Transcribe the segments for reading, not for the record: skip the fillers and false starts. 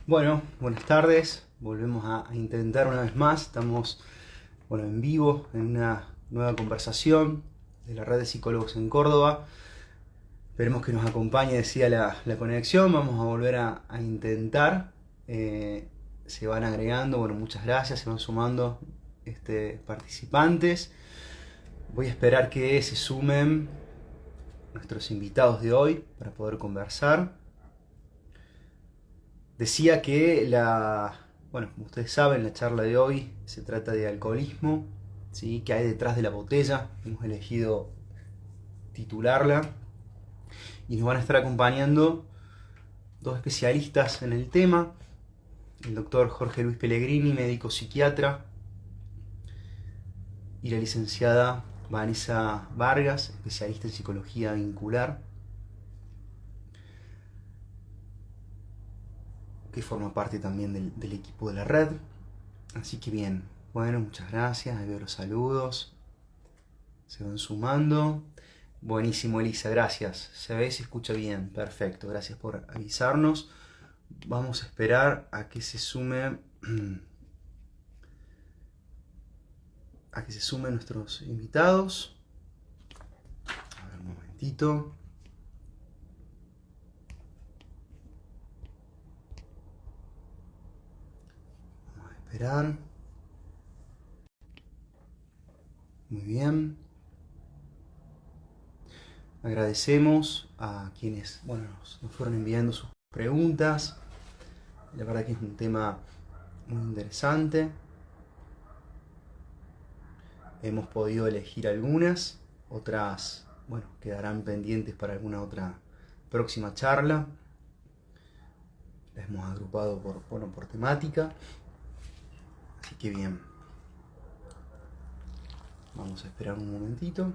Bueno, buenas tardes. Volvemos a intentar una vez más. Estamos en vivo en una nueva conversación de la red de psicólogos en Córdoba. Esperemos que nos acompañe, decía la conexión. Vamos a volver a intentar. Se van agregando, muchas gracias. Se van sumando participantes. Voy a esperar que se sumen nuestros invitados de hoy para poder conversar. Decía que como ustedes saben, la charla de hoy se trata de alcoholismo, ¿sí? ¿Qué hay detrás de la botella? Hemos elegido titularla y nos van a estar acompañando dos especialistas en el tema, el doctor Jorge Luis Pellegrini, médico psiquiatra, y la licenciada Vanessa Vargas, especialista en psicología vincular, que forma parte también del equipo de la red. Así que bien, muchas gracias, ahí veo los saludos, se van sumando. Buenísimo, Elisa, gracias. Se ve y se escucha bien, perfecto, gracias por avisarnos. Vamos a esperar a que se sumen nuestros invitados. A ver, un momentito. Vamos a esperar. Muy bien. Agradecemos a quienes nos fueron enviando sus preguntas. La verdad que es un tema muy interesante. Hemos podido elegir algunas, otras quedarán pendientes para alguna otra próxima charla. Las hemos agrupado por temática. Así que bien. Vamos a esperar un momentito.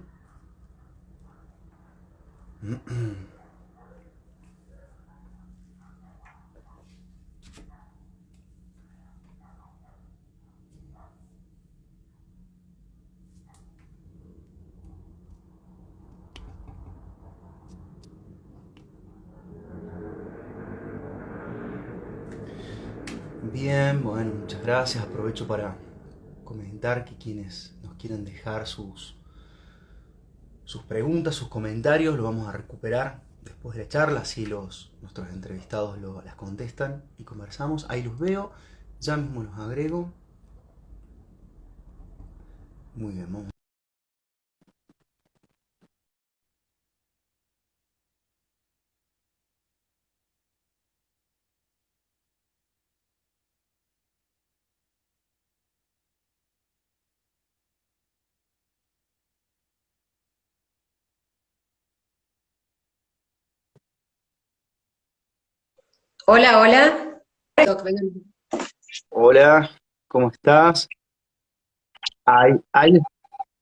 Bien, muchas gracias. Aprovecho para comentar que quienes nos quieran dejar sus preguntas, sus comentarios, lo vamos a recuperar después de la charla, así nuestros entrevistados las contestan y conversamos. Ahí los veo, ya mismo los agrego. Muy bien, vamos. Hola, hola. Hola, ¿cómo estás? Ahí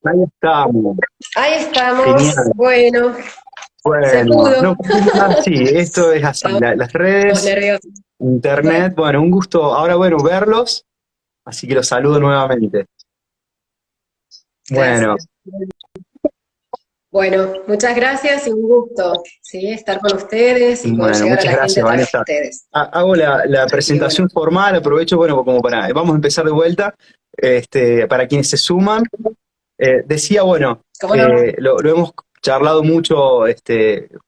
estamos. Ahí estamos. Genial. Bueno, se Bueno, pudo. no, sí, esto es así, Estamos las redes, nerviosos. Bueno, internet, un gusto ahora, verlos, así que los saludo nuevamente. Bueno, gracias. Bueno, muchas gracias y un gusto, ¿sí? Estar con ustedes y poder llegar a muchas la gente gracias, a través de Vanessa. ustedes. Hago la Así que bueno. presentación formal, aprovecho, como vamos a empezar de vuelta, para quienes se suman. Decía, ¿Cómo no? lo hemos charlado mucho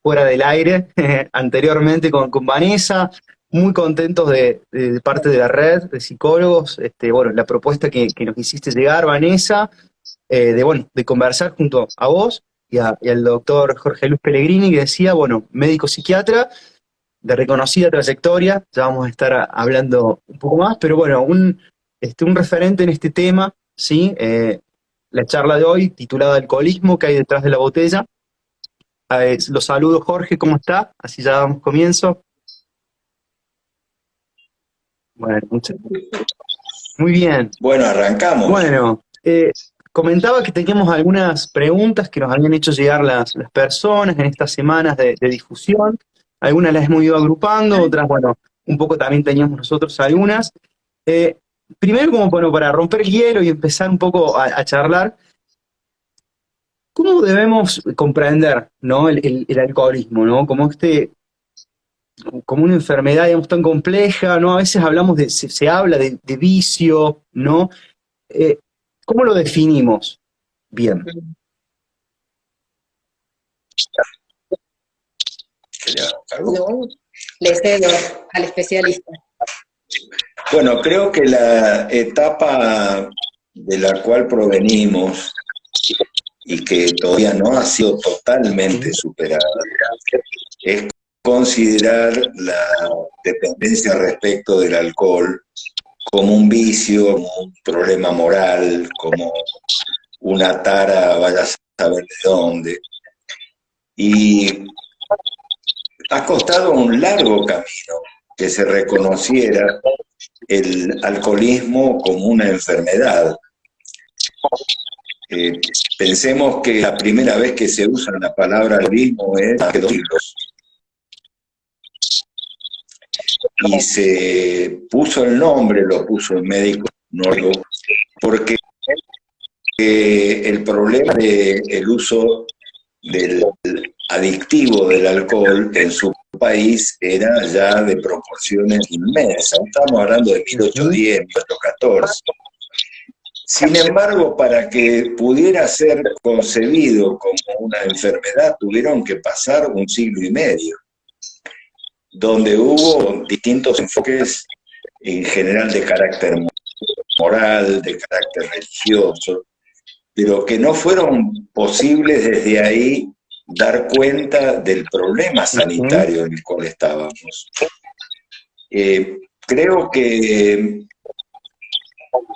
fuera del aire anteriormente con Vanessa, muy contentos de parte de la red de psicólogos, la propuesta que nos hiciste llegar, Vanessa, de conversar junto a vos y al doctor Jorge Luis Pellegrini, que decía, médico psiquiatra de reconocida trayectoria, ya vamos a estar hablando un poco más, pero un referente en este tema, ¿sí? La charla de hoy, titulada Alcoholismo, ¿qué hay detrás de la botella? Los saludo, Jorge, ¿cómo está? Así ya damos comienzo. Muchas gracias. Muy bien. Bueno, arrancamos. Comentaba que teníamos algunas preguntas que nos habían hecho llegar las personas en estas semanas de difusión. Algunas las hemos ido agrupando, otras, un poco también teníamos nosotros algunas. Primero, para romper el hielo y empezar un poco a charlar, ¿cómo debemos comprender, ¿no? el alcoholismo, ¿no? Como como una enfermedad, digamos, tan compleja, ¿no? A veces hablamos se habla de vicio, ¿no? Eh, ¿Cómo lo definimos? Bien. No, le cedo al especialista. Bueno, creo que la etapa de la cual provenimos y que todavía no ha sido totalmente superada es considerar la dependencia respecto del alcohol como un vicio, como un problema moral, como una tara, vaya a saber de dónde. Y ha costado un largo camino que se reconociera el alcoholismo como una enfermedad. Pensemos que la primera vez que se usa la palabra alcoholismo es hace 2 siglos. Y se puso el nombre, lo puso el médico nórdico, porque el problema del uso del adictivo del alcohol en su país era ya de proporciones inmensas. Estamos hablando de 1810, 1814. Sin embargo, para que pudiera ser concebido como una enfermedad, tuvieron que pasar 1,5 siglos, donde hubo distintos enfoques, en general de carácter moral, de carácter religioso, pero que no fueron posibles desde ahí dar cuenta del problema sanitario en el cual estábamos. Creo que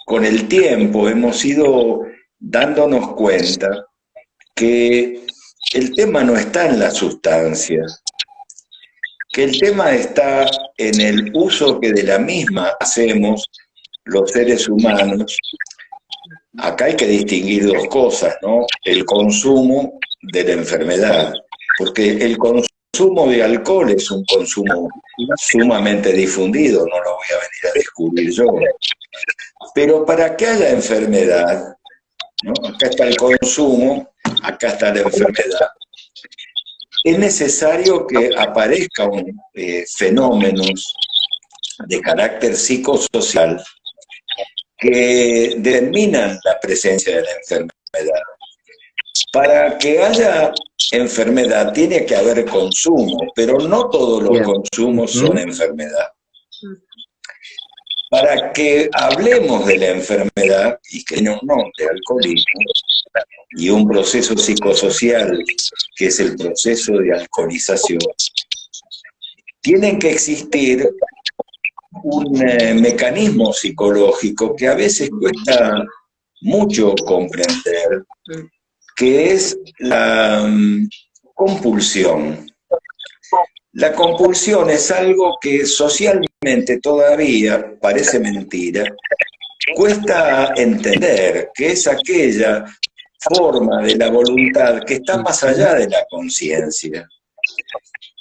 con el tiempo hemos ido dándonos cuenta que el tema no está en la sustancia, que el tema está en el uso que de la misma hacemos los seres humanos. Acá hay que distinguir 2 cosas, ¿no? El consumo de la enfermedad, porque el consumo de alcohol es un consumo sumamente difundido, no lo voy a venir a descubrir yo. Pero para que haya enfermedad, ¿no? Acá está el consumo, acá está la enfermedad. Es necesario que aparezcan fenómenos de carácter psicosocial que determinan la presencia de la enfermedad. Para que haya enfermedad tiene que haber consumo, pero no todos los consumos son enfermedad. Para que hablemos de la enfermedad y que tiene un nombre, alcoholismo, y un proceso psicosocial que es el proceso de alcoholización, tienen que existir un mecanismo psicológico que a veces cuesta mucho comprender, que es la compulsión. La compulsión es algo que socialmente todavía parece mentira, cuesta entender, que es aquella forma de la voluntad que está más allá de la conciencia.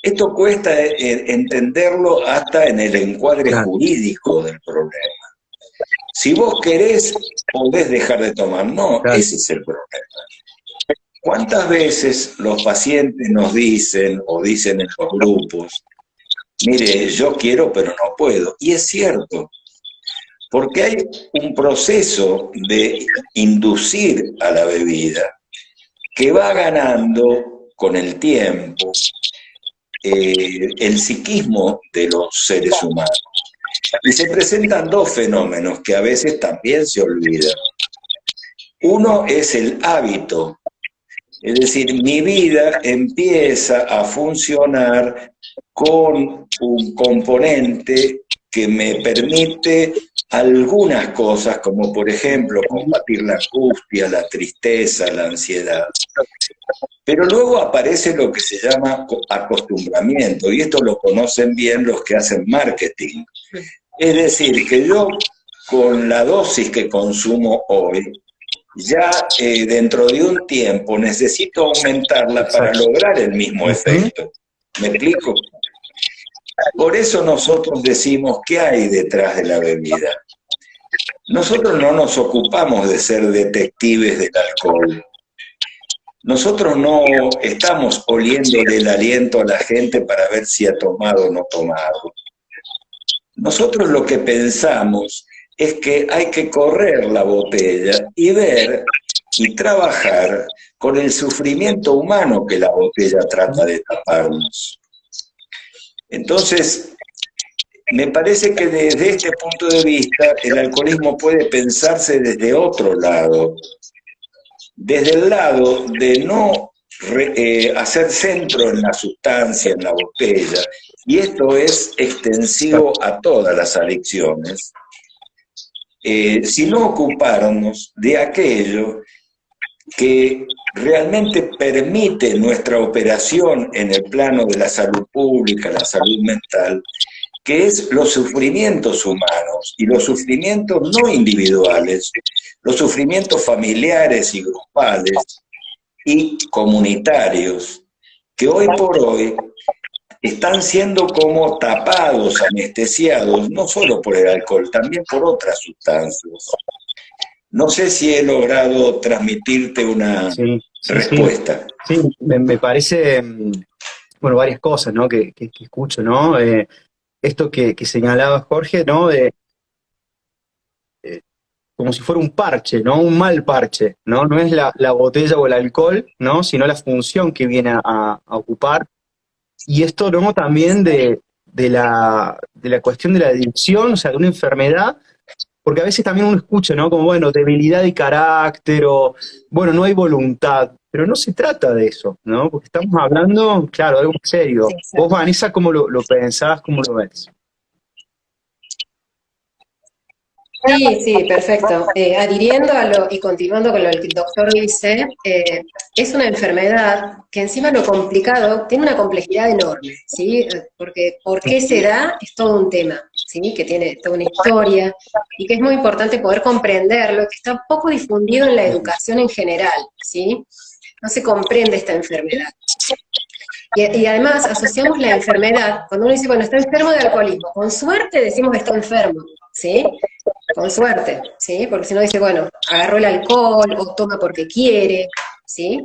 Esto cuesta entenderlo hasta en el encuadre jurídico del problema. Si vos querés, podés dejar de tomar. No, ese es el problema. ¿Cuántas veces los pacientes nos dicen, o dicen en los grupos, mire, yo quiero pero no puedo? Y es cierto, porque hay un proceso de inducir a la bebida que va ganando con el tiempo el psiquismo de los seres humanos. Y se presentan 2 fenómenos que a veces también se olvidan. Uno es el hábito, es decir, mi vida empieza a funcionar con un componente que me permite algunas cosas, como por ejemplo combatir la angustia, la tristeza, la ansiedad. Pero luego aparece lo que se llama acostumbramiento, y esto lo conocen bien los que hacen marketing. Es decir, que yo con la dosis que consumo hoy, ya dentro de un tiempo necesito aumentarla para lograr el mismo efecto. ¿Me explico? Por eso nosotros decimos qué hay detrás de la bebida. Nosotros no nos ocupamos de ser detectives del alcohol. nosotros no estamos oliéndole el aliento a la gente para ver si ha tomado o no tomado. Nosotros lo que pensamos es que hay que correr la botella y ver y trabajar con el sufrimiento humano que la botella trata de taparnos. Entonces, me parece que desde este punto de vista el alcoholismo puede pensarse desde otro lado, desde el lado de no hacer centro en la sustancia, en la botella, y esto es extensivo a todas las adicciones, sino ocuparnos de aquello que realmente permite nuestra operación en el plano de la salud pública, la salud mental, que es los sufrimientos humanos y los sufrimientos no individuales, los sufrimientos familiares y grupales y comunitarios, que hoy por hoy están siendo como tapados, anestesiados, no solo por el alcohol, también por otras sustancias. No sé si he logrado transmitirte una respuesta. Sí, me parece, bueno, varias cosas, ¿no? Que escucho, ¿no? Esto que señalaba Jorge, ¿no? Como si fuera un parche, ¿no? Un mal parche, ¿no? No es la botella o el alcohol, ¿no? Sino la función que viene a ocupar. Y esto, ¿no? También de la cuestión de la adicción, o sea, de una enfermedad, porque a veces también uno escucha, ¿no? Como, bueno, debilidad de carácter o, bueno, no hay voluntad, pero no se trata de eso, ¿no? Porque estamos hablando, claro, de algo serio. Sí, Vos, Vanessa, ¿cómo lo pensás, cómo lo ves? sí, sí, perfecto. Adhiriendo a y continuando con lo que el doctor dice, es una enfermedad que encima lo complicado, tiene una complejidad enorme, ¿sí? Porque por qué se da es todo un tema, ¿sí? Que tiene toda una historia y que es muy importante poder comprenderlo, que está poco difundido en la educación en general, ¿sí? No se comprende esta enfermedad. Y además asociamos la enfermedad, cuando uno dice, bueno, está enfermo de alcoholismo, con suerte decimos que está enfermo, ¿sí? Con suerte, ¿sí? Porque si no dice, bueno, agarró el alcohol o toma porque quiere, ¿sí?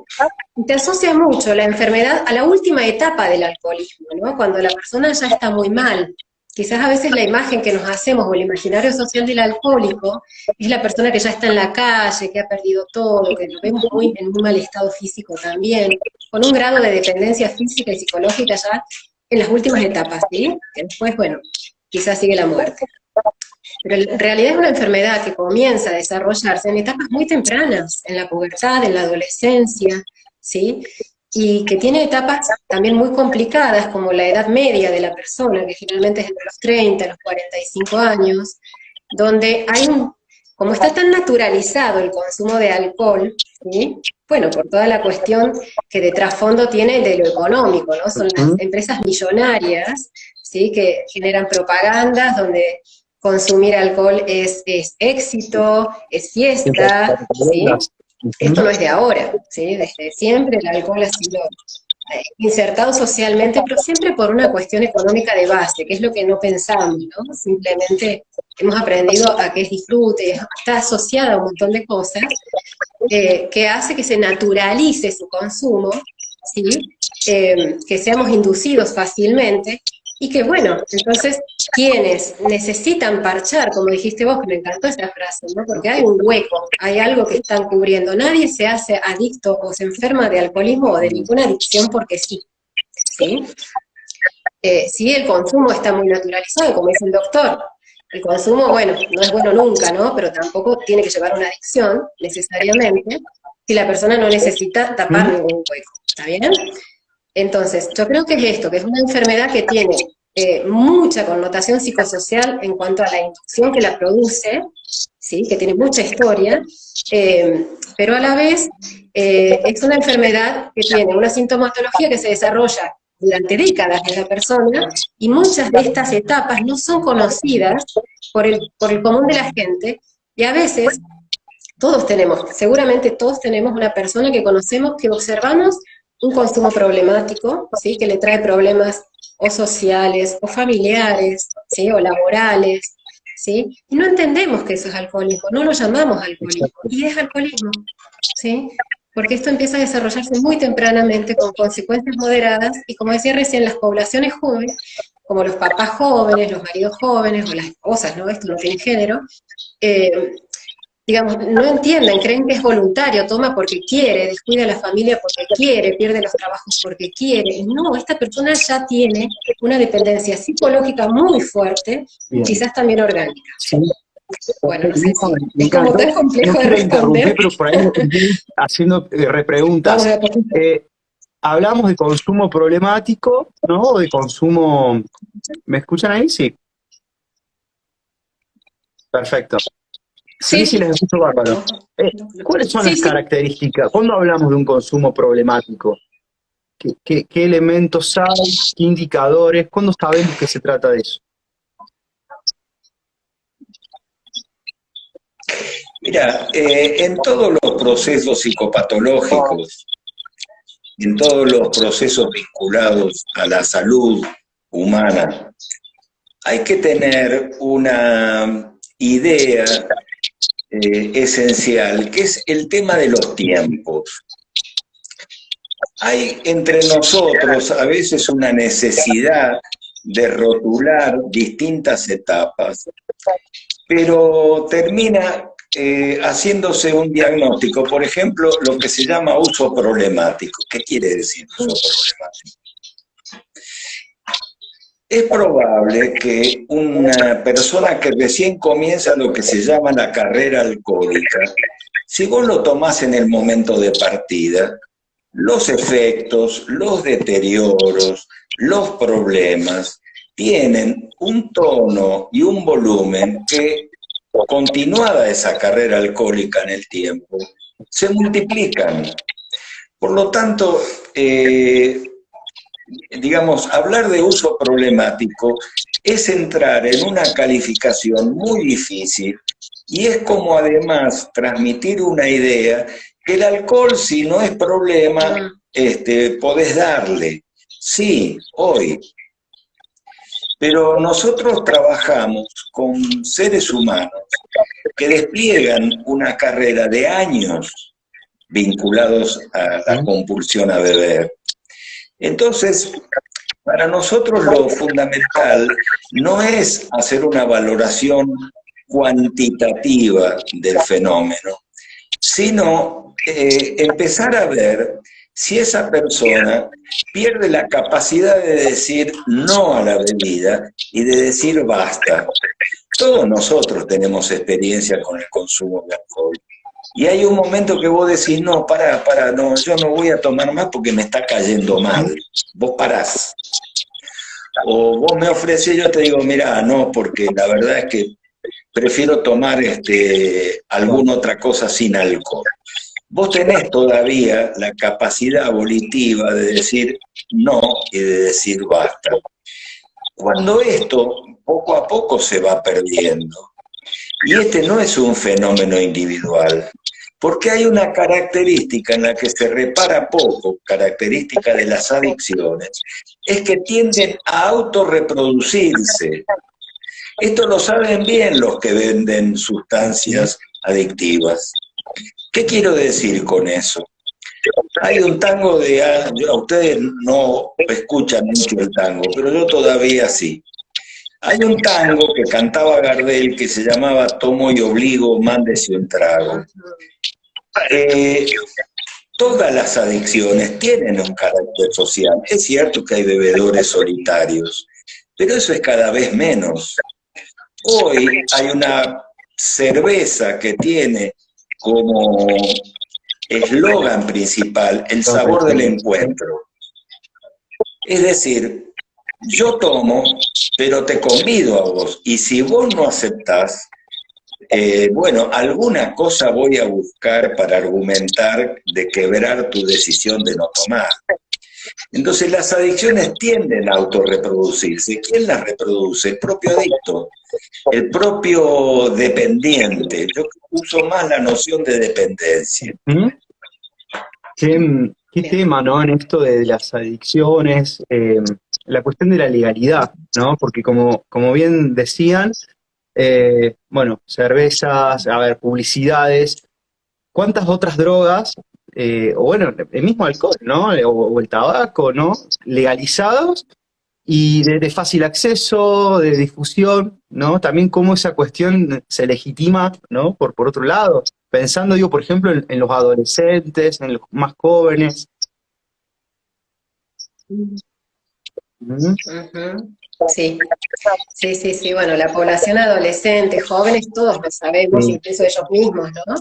Y te asocia mucho la enfermedad a la última etapa del alcoholismo, ¿no? Cuando la persona ya está muy mal. Quizás a veces la imagen que nos hacemos o el imaginario social del alcohólico es la persona que ya está en la calle, que ha perdido todo, que lo vemos en muy mal estado físico también, con un grado de dependencia física y psicológica ya en las últimas etapas, ¿sí? Que después, bueno, quizás sigue la muerte. Pero en realidad es una enfermedad que comienza a desarrollarse en etapas muy tempranas, en la pubertad, en la adolescencia, ¿sí? Y que tiene etapas también muy complicadas, como la edad media de la persona, que generalmente es entre los 30 y los 45 años, donde hay como está tan naturalizado el consumo de alcohol, ¿sí? Bueno, por toda la cuestión que de trasfondo tiene de lo económico, ¿no? Son las empresas millonarias, ¿sí? Que generan propagandas donde consumir alcohol es éxito, es fiesta, ¿sí? Esto no es de ahora, ¿sí? Desde siempre el alcohol ha sido insertado socialmente, pero siempre por una cuestión económica de base, que es lo que no pensamos, ¿no? Simplemente hemos aprendido a que es disfrute, está asociada a un montón de cosas, que hace que se naturalice su consumo, ¿sí? Que seamos inducidos fácilmente, y que bueno, entonces quienes necesitan parchar, como dijiste vos, que me encantó esa frase, ¿no? Porque hay un hueco, hay algo que están cubriendo. Nadie se hace adicto o se enferma de alcoholismo o de ninguna adicción porque sí, ¿sí? Sí, el consumo está muy naturalizado, como dice el doctor. El consumo, bueno, no es bueno nunca, ¿no? Pero tampoco tiene que llevar a una adicción, necesariamente, si la persona no necesita tapar ningún hueco, ¿está bien? Entonces, yo creo que es esto, que es una enfermedad que tiene mucha connotación psicosocial en cuanto a la inducción que la produce, ¿sí? Que tiene mucha historia, pero a la vez es una enfermedad que tiene una sintomatología que se desarrolla durante décadas en la persona, y muchas de estas etapas no son conocidas por el común de la gente, y a veces todos tenemos, seguramente todos tenemos una persona que conocemos, que observamos un consumo problemático, ¿sí? Que le trae problemas o sociales, o familiares, ¿sí? O laborales, ¿sí? Y no entendemos que eso es alcoholismo, no lo llamamos alcoholismo, y es alcoholismo, ¿sí? porque esto empieza a desarrollarse muy tempranamente con consecuencias moderadas y, como decía recién, las poblaciones jóvenes, como los papás jóvenes, los maridos jóvenes o las esposas, ¿no? Esto no tiene género, eh, digamos, no entienden, creen que es voluntario, toma porque quiere, descuida a la familia porque quiere, pierde los trabajos porque quiere. No, esta persona ya tiene una dependencia psicológica muy fuerte, Bien. quizás también orgánica. Sí. Bueno, no sé si Me es como encantó. tan complejo No de quiero interrumpir, responder. pero por ahí haciendo Vamos repreguntas. de a poquito. Hablamos de consumo problemático, ¿no? O de consumo. ¿Me escuchan ahí? Sí. Perfecto. Sí, sí, Sí, les escucho bárbaro. ¿Cuáles son sí, las sí. características? ¿Cuándo hablamos de un consumo problemático? ¿Qué elementos hay? ¿Qué indicadores? ¿Cuándo sabemos que se trata de eso? Mira, en todos los procesos psicopatológicos, en todos los procesos vinculados a la salud humana, hay que tener una idea esencial, que es el tema de los tiempos. Hay entre nosotros a veces una necesidad de rotular distintas etapas, pero termina haciéndose un diagnóstico, por ejemplo, lo que se llama uso problemático. ¿Qué quiere decir uso problemático? Es probable que una persona que recién comienza lo que se llama la carrera alcohólica, si vos lo tomás en el momento de partida, los efectos, los deterioros, los problemas tienen un tono y un volumen que, continuada esa carrera alcohólica en el tiempo, se multiplican. Por lo tanto, digamos, hablar de uso problemático es entrar en una calificación muy difícil y es como además transmitir una idea que el alcohol, si no es problema, podés darle. Sí, hoy. Pero nosotros trabajamos con seres humanos que despliegan una carrera de años vinculados a la compulsión a beber. Entonces, para nosotros lo fundamental no es hacer una valoración cuantitativa del fenómeno, sino empezar a ver si esa persona pierde la capacidad de decir no a la bebida y de decir basta. Todos nosotros tenemos experiencia con el consumo de alcohol. Y hay un momento que vos decís, no, pará, no, yo no voy a tomar más porque me está cayendo mal. Vos parás. O vos me ofrecés, yo te digo, mira, no, porque la verdad es que prefiero tomar alguna otra cosa sin alcohol. Vos tenés todavía la capacidad volitiva de decir no y de decir basta. Cuando esto poco a poco se va perdiendo, y este no es un fenómeno individual, porque hay una característica en la que se repara poco, característica de las adicciones, es que tienden a autorreproducirse. Esto lo saben bien los que venden sustancias adictivas. ¿Qué quiero decir con eso? Hay un tango ustedes no escuchan mucho el tango, pero yo todavía sí. Hay un tango que cantaba Gardel que se llamaba Tomo y obligo, mándese un trago. Todas las adicciones tienen un carácter social. Es cierto que hay bebedores solitarios, pero eso es cada vez menos. Hoy hay una cerveza que tiene como eslogan principal el sabor del encuentro. Es decir, yo tomo, pero te convido a vos, y si vos no aceptás, bueno, alguna cosa voy a buscar para argumentar de quebrar tu decisión de no tomar. Entonces las adicciones tienden a autorreproducirse. ¿Quién las reproduce? El propio adicto, el propio dependiente. Yo uso más la noción de dependencia. ¿Qué tema, ¿no? En esto de las adicciones, la cuestión de la legalidad, ¿no? Porque como bien decían, bueno, cervezas, a ver, publicidades, ¿cuántas otras drogas o bueno, el mismo alcohol, ¿no? O el tabaco, ¿no? Legalizados y de fácil acceso, de difusión, ¿no? También cómo esa cuestión se legitima, ¿no? Por otro lado, pensando, digo, por ejemplo, en los adolescentes, en los más jóvenes. Ujú. Ujú. Sí, sí, sí, sí. Bueno, la población adolescente, jóvenes, todos lo sabemos, Sí, incluso ellos mismos, ¿no?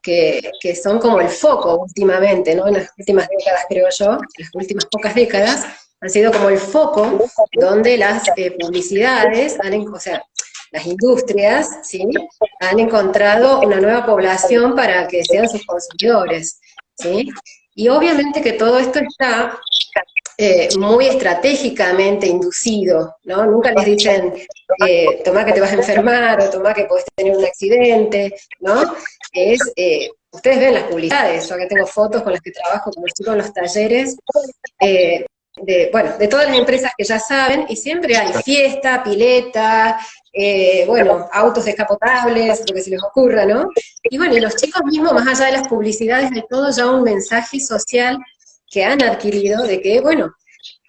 Que son como el foco últimamente, ¿no? En las últimas décadas, creo yo, las últimas pocas décadas, han sido como el foco donde las publicidades, o sea, las industrias, ¿sí? Han encontrado una nueva población para que sean sus consumidores, ¿sí? Y obviamente que todo esto está muy estratégicamente inducido, ¿no? Nunca les dicen, tomá que te vas a enfermar o tomá que podés tener un accidente, ¿no? Ustedes ven las publicidades, yo que tengo fotos con las que trabajo con los chicos en los talleres, bueno, de todas las empresas que ya saben, y siempre hay fiesta, pileta, bueno, autos descapotables, lo que se les ocurra, ¿no? Y bueno, y los chicos mismos, más allá de las publicidades, de todo ya un mensaje social que han adquirido de que, bueno,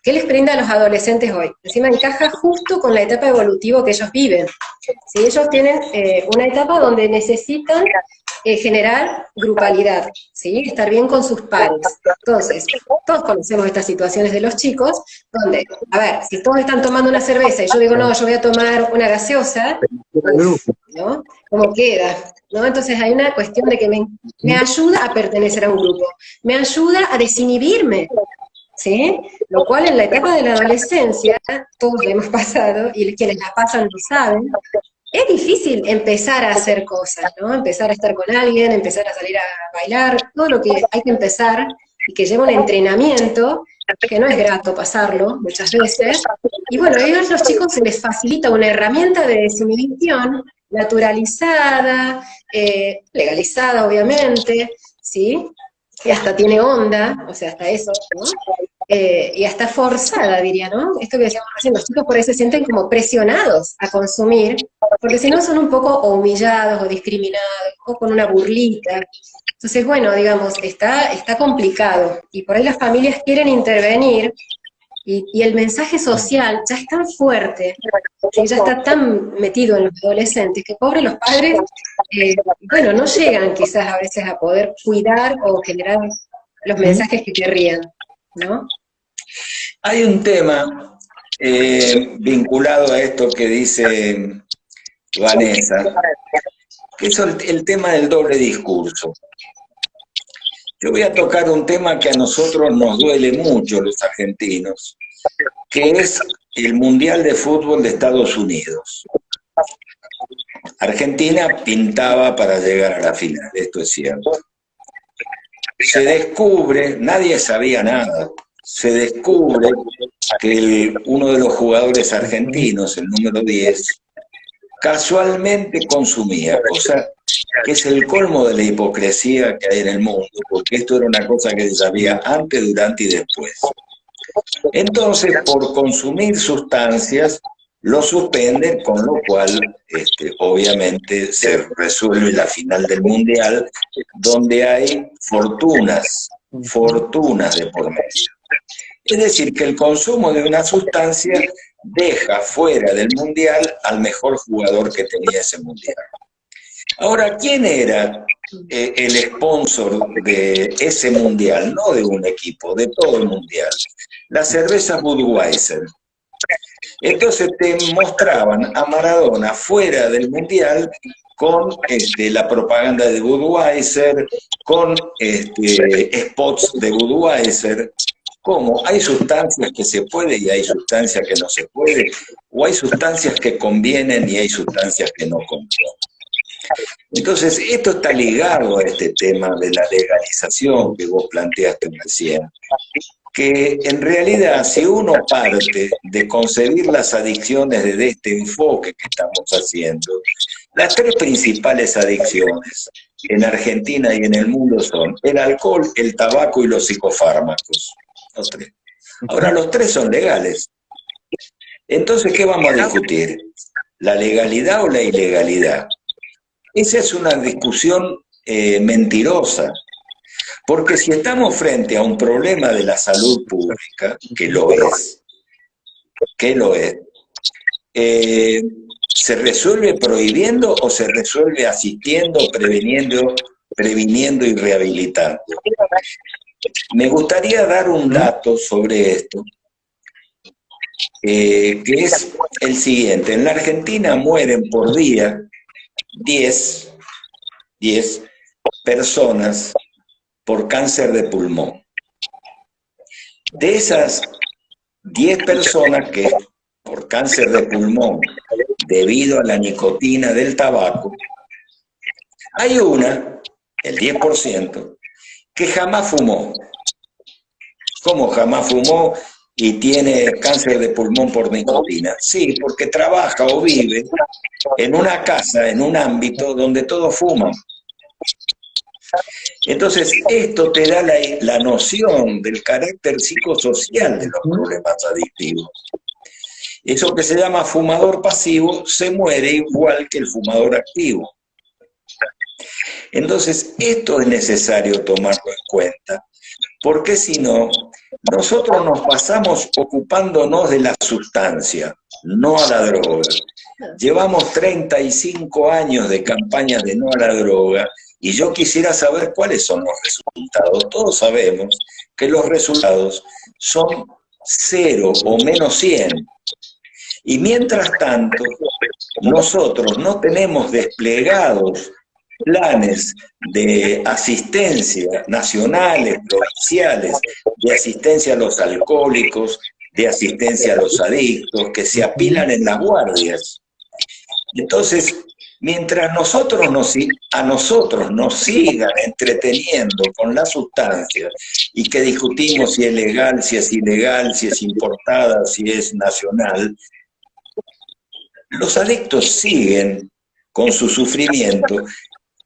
¿qué les brinda a los adolescentes hoy? Encima encaja justo con la etapa evolutiva que ellos viven. Si ellos tienen una etapa donde necesitan generar grupalidad, ¿sí? Estar bien con sus pares. Entonces, todos conocemos estas situaciones de los chicos, donde, a ver, si todos están tomando una cerveza y yo digo, no, yo voy a tomar una gaseosa, uf, ¿no? ¿Cómo queda? ¿No? Entonces hay una cuestión de que me ayuda a pertenecer a un grupo, me ayuda a desinhibirme, ¿sí? Lo cual en la etapa de la adolescencia, todos lo hemos pasado, y quienes la pasan lo saben, es difícil empezar a hacer cosas, ¿no? Empezar a estar con alguien, empezar a salir a bailar, todo lo que hay que empezar y que lleva un entrenamiento, que no es grato pasarlo muchas veces. Y bueno, a ellos los chicos se les facilita una herramienta de desinhibición naturalizada, legalizada obviamente, ¿sí? Y hasta tiene onda, o sea, hasta eso, ¿no? Y hasta forzada, diría, ¿no? Esto que decíamos recién, los chicos por ahí se sienten como presionados a consumir, porque si no son un poco o humillados o discriminados, o con una burlita. Entonces, bueno, digamos, está complicado, y por ahí las familias quieren intervenir, y el mensaje social ya es tan fuerte, que ya está tan metido en los adolescentes, que pobres los padres, bueno, no llegan quizás a veces a poder cuidar o generar los mensajes que querrían, ¿no? Hay un tema vinculado a esto que dice Vanessa, que es el tema del doble discurso. Yo voy a tocar un tema que a nosotros nos duele mucho, los argentinos, que es el Mundial de Fútbol de Estados Unidos. Argentina pintaba para llegar a la final, esto es cierto. Se descubre, nadie sabía nada, se descubre que uno de los jugadores argentinos, el número 10, casualmente consumía, cosa que es el colmo de la hipocresía que hay en el mundo, porque esto era una cosa que se sabía antes, durante y después. Entonces, por consumir sustancias, lo suspenden, con lo cual, obviamente, se resuelve la final del Mundial, donde hay fortunas de por medio. Es decir, que el consumo de una sustancia deja fuera del Mundial al mejor jugador que tenía ese Mundial. Ahora, ¿quién era el sponsor de ese Mundial? No de un equipo, de todo el Mundial. La cerveza Budweiser. Entonces te mostraban a Maradona fuera del Mundial con la propaganda de Budweiser, con spots de Budweiser. ¿Cómo? Hay sustancias que se puede y hay sustancias que no se puede, o hay sustancias que convienen y hay sustancias que no convienen. Entonces, esto está ligado a este tema de la legalización que vos planteaste recién, que en realidad si uno parte de concebir las adicciones desde este enfoque que estamos haciendo, las tres principales adicciones en Argentina y en el mundo son el alcohol, el tabaco y los psicofármacos. Los tres. Ahora, los tres son legales. Entonces, ¿qué vamos a discutir? ¿La legalidad o la ilegalidad? Esa es una discusión mentirosa, Porque si estamos frente a un problema de la salud pública, que lo es, ¿se resuelve prohibiendo o se resuelve asistiendo, previniendo y rehabilitando? Me gustaría dar un dato sobre esto, que es el siguiente. En la Argentina mueren por día 10 personas por cáncer de pulmón. De esas 10 personas que por cáncer de pulmón debido a la nicotina del tabaco, hay una, el 10%, que jamás fumó. ¿Cómo jamás fumó y tiene cáncer de pulmón por nicotina? Sí, porque trabaja o vive en una casa, en un ámbito donde todos fuman. Entonces, esto te da la noción del carácter psicosocial de los problemas adictivos. Eso que se llama fumador pasivo se muere igual que el fumador activo. Entonces, esto es necesario tomarlo en cuenta, porque si no, nosotros nos pasamos ocupándonos de la sustancia, no a la droga. Llevamos 35 años de campañas de no a la droga, y yo quisiera saber cuáles son los resultados. Todos sabemos que los resultados son 0 o menos 100. Y mientras tanto, nosotros no tenemos desplegados planes de asistencia nacionales, provinciales, de asistencia a los alcohólicos, de asistencia a los adictos, que se apilan en las guardias. Entonces, mientras a nosotros nos sigan entreteniendo con la sustancia y que discutimos si es legal, si es ilegal, si es importada, si es nacional, los adictos siguen con su sufrimiento,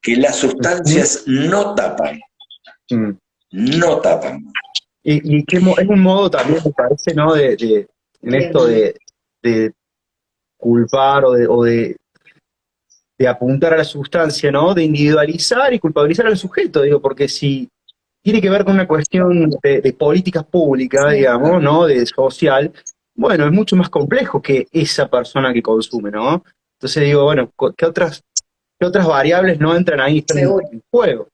que las sustancias no tapan. No tapan. Y que es un modo también, me parece, ¿no? En esto de culpar o de apuntar a la sustancia, ¿no? De individualizar y culpabilizar al sujeto, digo, porque si tiene que ver con una cuestión de políticas públicas, digamos, ¿no? De social, bueno, es mucho más complejo que esa persona que consume, ¿no? Entonces digo, bueno, ¿qué otras variables no entran ahí, están en juego?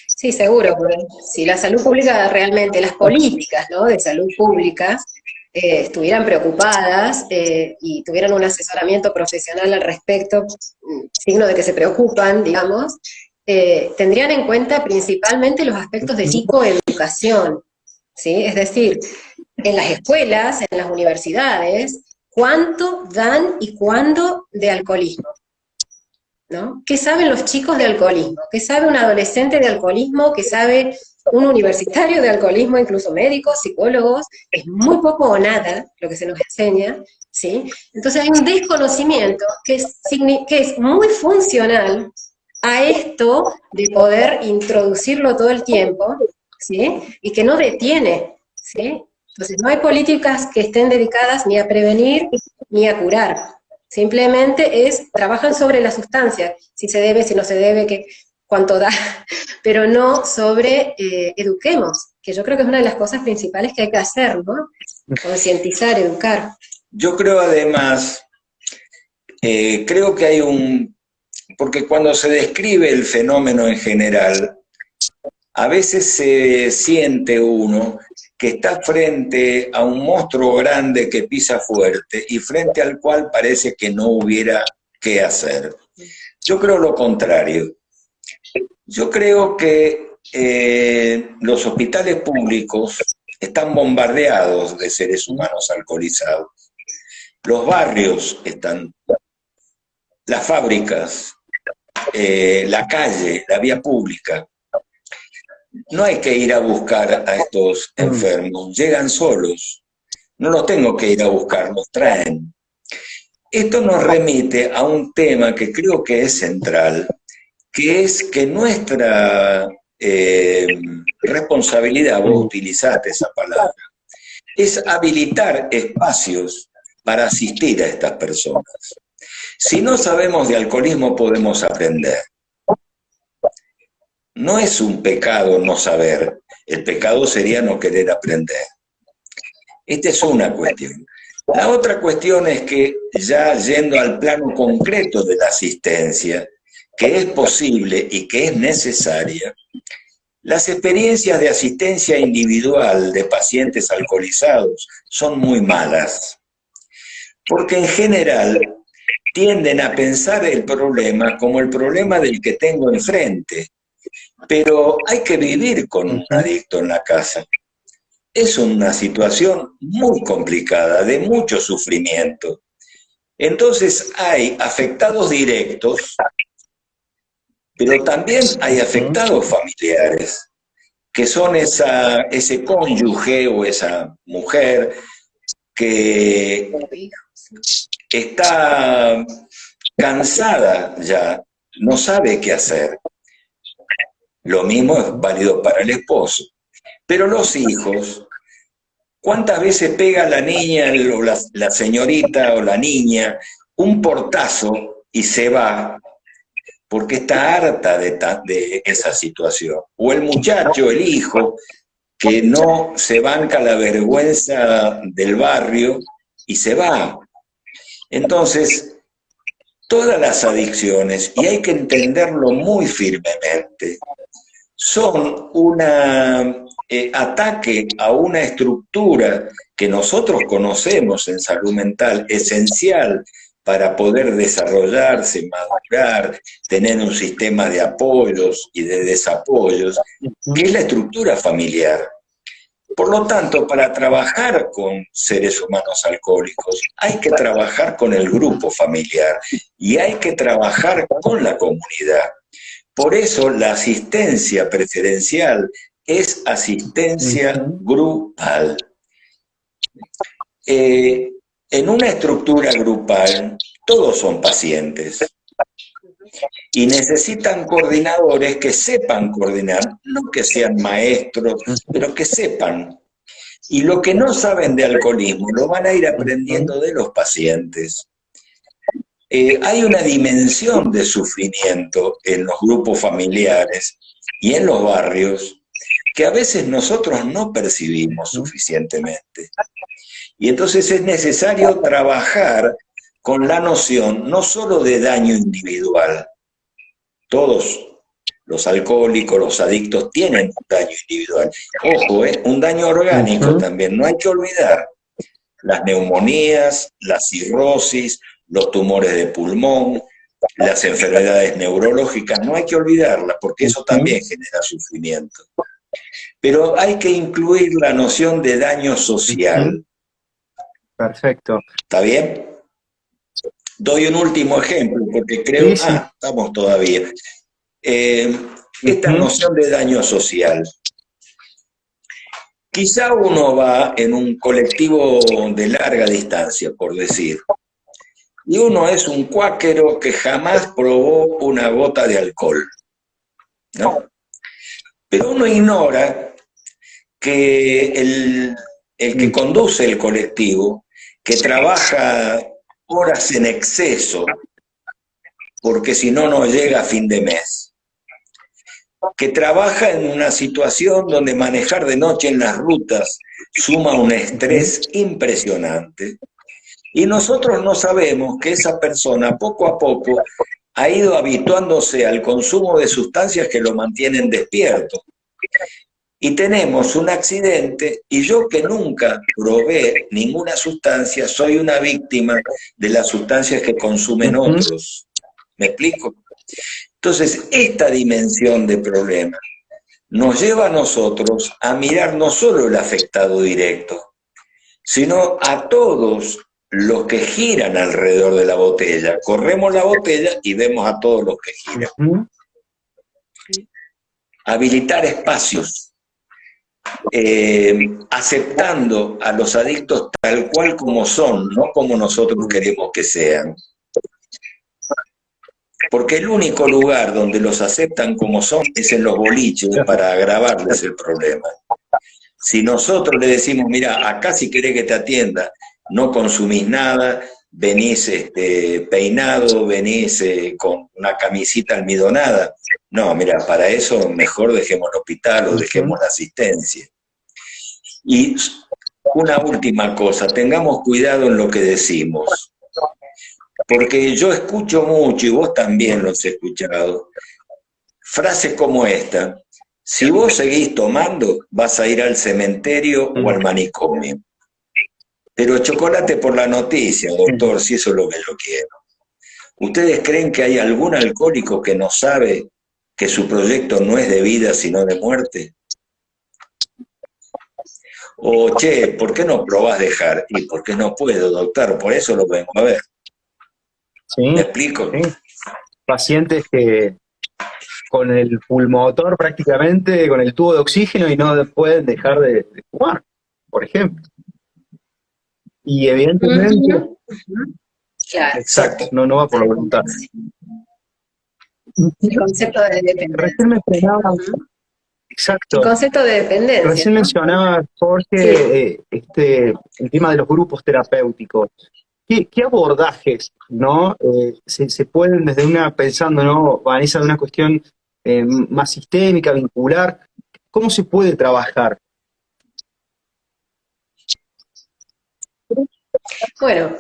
Sí, seguro, porque si la salud pública realmente, las políticas, ¿no?, de salud pública estuvieran preocupadas y tuvieran un asesoramiento profesional al respecto, signo de que se preocupan, digamos, tendrían en cuenta principalmente los aspectos de psicoeducación, ¿sí? Es decir, en las escuelas, en las universidades, ¿cuánto dan y cuándo de alcoholismo? ¿No? ¿Qué saben los chicos de alcoholismo? ¿Qué sabe un adolescente de alcoholismo? ¿Qué sabe un universitario de alcoholismo, incluso médicos, psicólogos? Es muy poco o nada lo que se nos enseña, ¿sí? Entonces hay un desconocimiento que es muy funcional a esto de poder introducirlo todo el tiempo, ¿sí? Y que no detiene, ¿sí? Entonces no hay políticas que estén dedicadas ni a prevenir ni a curar. Simplemente trabajan sobre la sustancia, si se debe, si no se debe, cuánto da, pero no sobre eduquemos, que yo creo que es una de las cosas principales que hay que hacer, ¿no? Concientizar, educar. Yo creo además, creo que hay porque cuando se describe el fenómeno en general, a veces se siente uno que está frente a un monstruo grande que pisa fuerte y frente al cual parece que no hubiera qué hacer. Yo creo lo contrario. Yo creo que los hospitales públicos están bombardeados de seres humanos alcoholizados. Los barrios están, las fábricas, la calle, la vía pública. No hay que ir a buscar a estos enfermos, llegan solos. No los tengo que ir a buscar, los traen. Esto nos remite a un tema que creo que es central, que es que nuestra responsabilidad, vos utilizaste esa palabra, es habilitar espacios para asistir a estas personas. Si no sabemos de alcoholismo, podemos aprender. No es un pecado no saber, el pecado sería no querer aprender. Esta es una cuestión. La otra cuestión es que, ya yendo al plano concreto de la asistencia, que es posible y que es necesaria, las experiencias de asistencia individual de pacientes alcoholizados son muy malas, porque en general tienden a pensar el problema como el problema del que tengo enfrente, pero hay que vivir con un adicto en la casa. Es una situación muy complicada, de mucho sufrimiento. Entonces hay afectados directos, pero también hay afectados familiares, que son ese cónyuge o esa mujer que está cansada ya, no sabe qué hacer. Lo mismo es válido para el esposo. Pero los hijos, ¿cuántas veces pega la niña o la señorita o la niña un portazo y se va porque está harta de esa situación? O el muchacho, el hijo, que no se banca la vergüenza del barrio y se va. Entonces, todas las adicciones, y hay que entenderlo muy firmemente, son un ataque a una estructura que nosotros conocemos en salud mental, esencial para poder desarrollarse, madurar, tener un sistema de apoyos y de desapoyos, que es la estructura familiar. Por lo tanto, para trabajar con seres humanos alcohólicos, hay que trabajar con el grupo familiar y hay que trabajar con la comunidad. Por eso la asistencia preferencial es asistencia grupal. En una estructura grupal, todos son pacientes y necesitan coordinadores que sepan coordinar, no que sean maestros, pero que sepan. Y lo que no saben de alcoholismo lo van a ir aprendiendo de los pacientes. Hay una dimensión de sufrimiento en los grupos familiares y en los barrios que a veces nosotros no percibimos suficientemente. Y entonces es necesario trabajar con la noción no solo de daño individual. Todos los alcohólicos, los adictos tienen un daño individual. Ojo, un daño orgánico también, no hay que olvidar. Las neumonías, la cirrosis, los tumores de pulmón, las enfermedades neurológicas, no hay que olvidarlas, porque eso también genera sufrimiento. Pero hay que incluir la noción de daño social. Perfecto. ¿Está bien? Doy un último ejemplo, porque creo... Sí. estamos todavía. Esta noción de daño social. Quizá uno va en un colectivo de larga distancia, por decir, y uno es un cuáquero que jamás probó una gota de alcohol, ¿no? Pero uno ignora que el que conduce el colectivo, que trabaja horas en exceso, porque si no, no llega a fin de mes, que trabaja en una situación donde manejar de noche en las rutas suma un estrés impresionante, y nosotros no sabemos que esa persona poco a poco ha ido habituándose al consumo de sustancias que lo mantienen despierto. Y tenemos un accidente, y yo que nunca probé ninguna sustancia, soy una víctima de las sustancias que consumen otros. ¿Me explico? Entonces, esta dimensión de problema nos lleva a nosotros a mirar no solo el afectado directo, sino a todos los que giran alrededor de la botella. Corremos la botella y vemos a todos los que giran. Habilitar espacios, aceptando a los adictos tal cual como son, no como nosotros queremos que sean. Porque el único lugar donde los aceptan como son es en los boliches, para agravarles el problema. Si nosotros le decimos, mira, acá si querés que te atienda, no consumís nada, venís peinado, venís con una camisita almidonada. No, mira, para eso mejor dejemos el hospital o dejemos la asistencia. Y una última cosa, tengamos cuidado en lo que decimos, porque yo escucho mucho, y vos también lo has escuchado, frases como esta: si vos seguís tomando, vas a ir al cementerio o al manicomio. Pero chocolate por la noticia, doctor, si eso es lo que yo quiero. ¿Ustedes creen que hay algún alcohólico que no sabe que su proyecto no es de vida, sino de muerte? O, che, ¿por qué no probás dejar? Y porque no puedo, doctor, por eso lo vengo a ver. Sí, ¿Me explico? sí. Pacientes que con el pulmotor prácticamente, con el tubo de oxígeno y no pueden dejar de fumar, por ejemplo. Y evidentemente, Claro. exacto, no va por la voluntad. El concepto de dependencia. Recién mencionaba, El exacto, concepto de dependencia. recién mencionaba, Jorge, el tema de los grupos terapéuticos. ¿Qué abordajes, no, se pueden desde pensando, ¿no, Vanessa, de una cuestión más sistémica, vincular? ¿Cómo se puede trabajar? Bueno,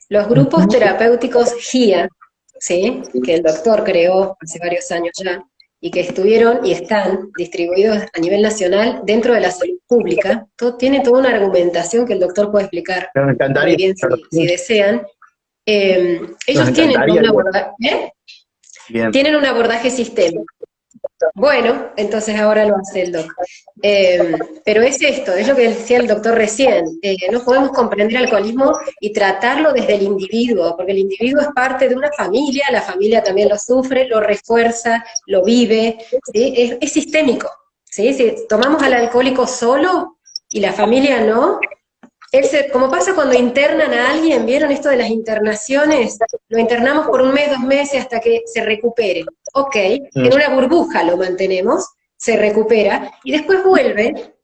los grupos terapéuticos GIA, ¿sí?, que el doctor creó hace varios años ya, y que estuvieron y están distribuidos a nivel nacional dentro de la salud pública, tiene toda una argumentación que el doctor puede explicar Me muy encantaría. bien si desean. Ellos Nos tienen encantaría. tienen un abordaje sistémico. Bueno, entonces ahora lo hace el doc. Pero es esto, es lo que decía el doctor recién. No podemos comprender el alcoholismo y tratarlo desde el individuo, porque el individuo es parte de una familia, la familia también lo sufre, lo refuerza, lo vive, ¿sí? Es sistémico, ¿sí? Si tomamos al alcohólico solo y la familia no, como pasa cuando internan a alguien, ¿vieron esto de las internaciones? Lo internamos por 1 mes, 2 meses hasta que se recupere. Ok, en una burbuja lo mantenemos, se recupera, y después vuelve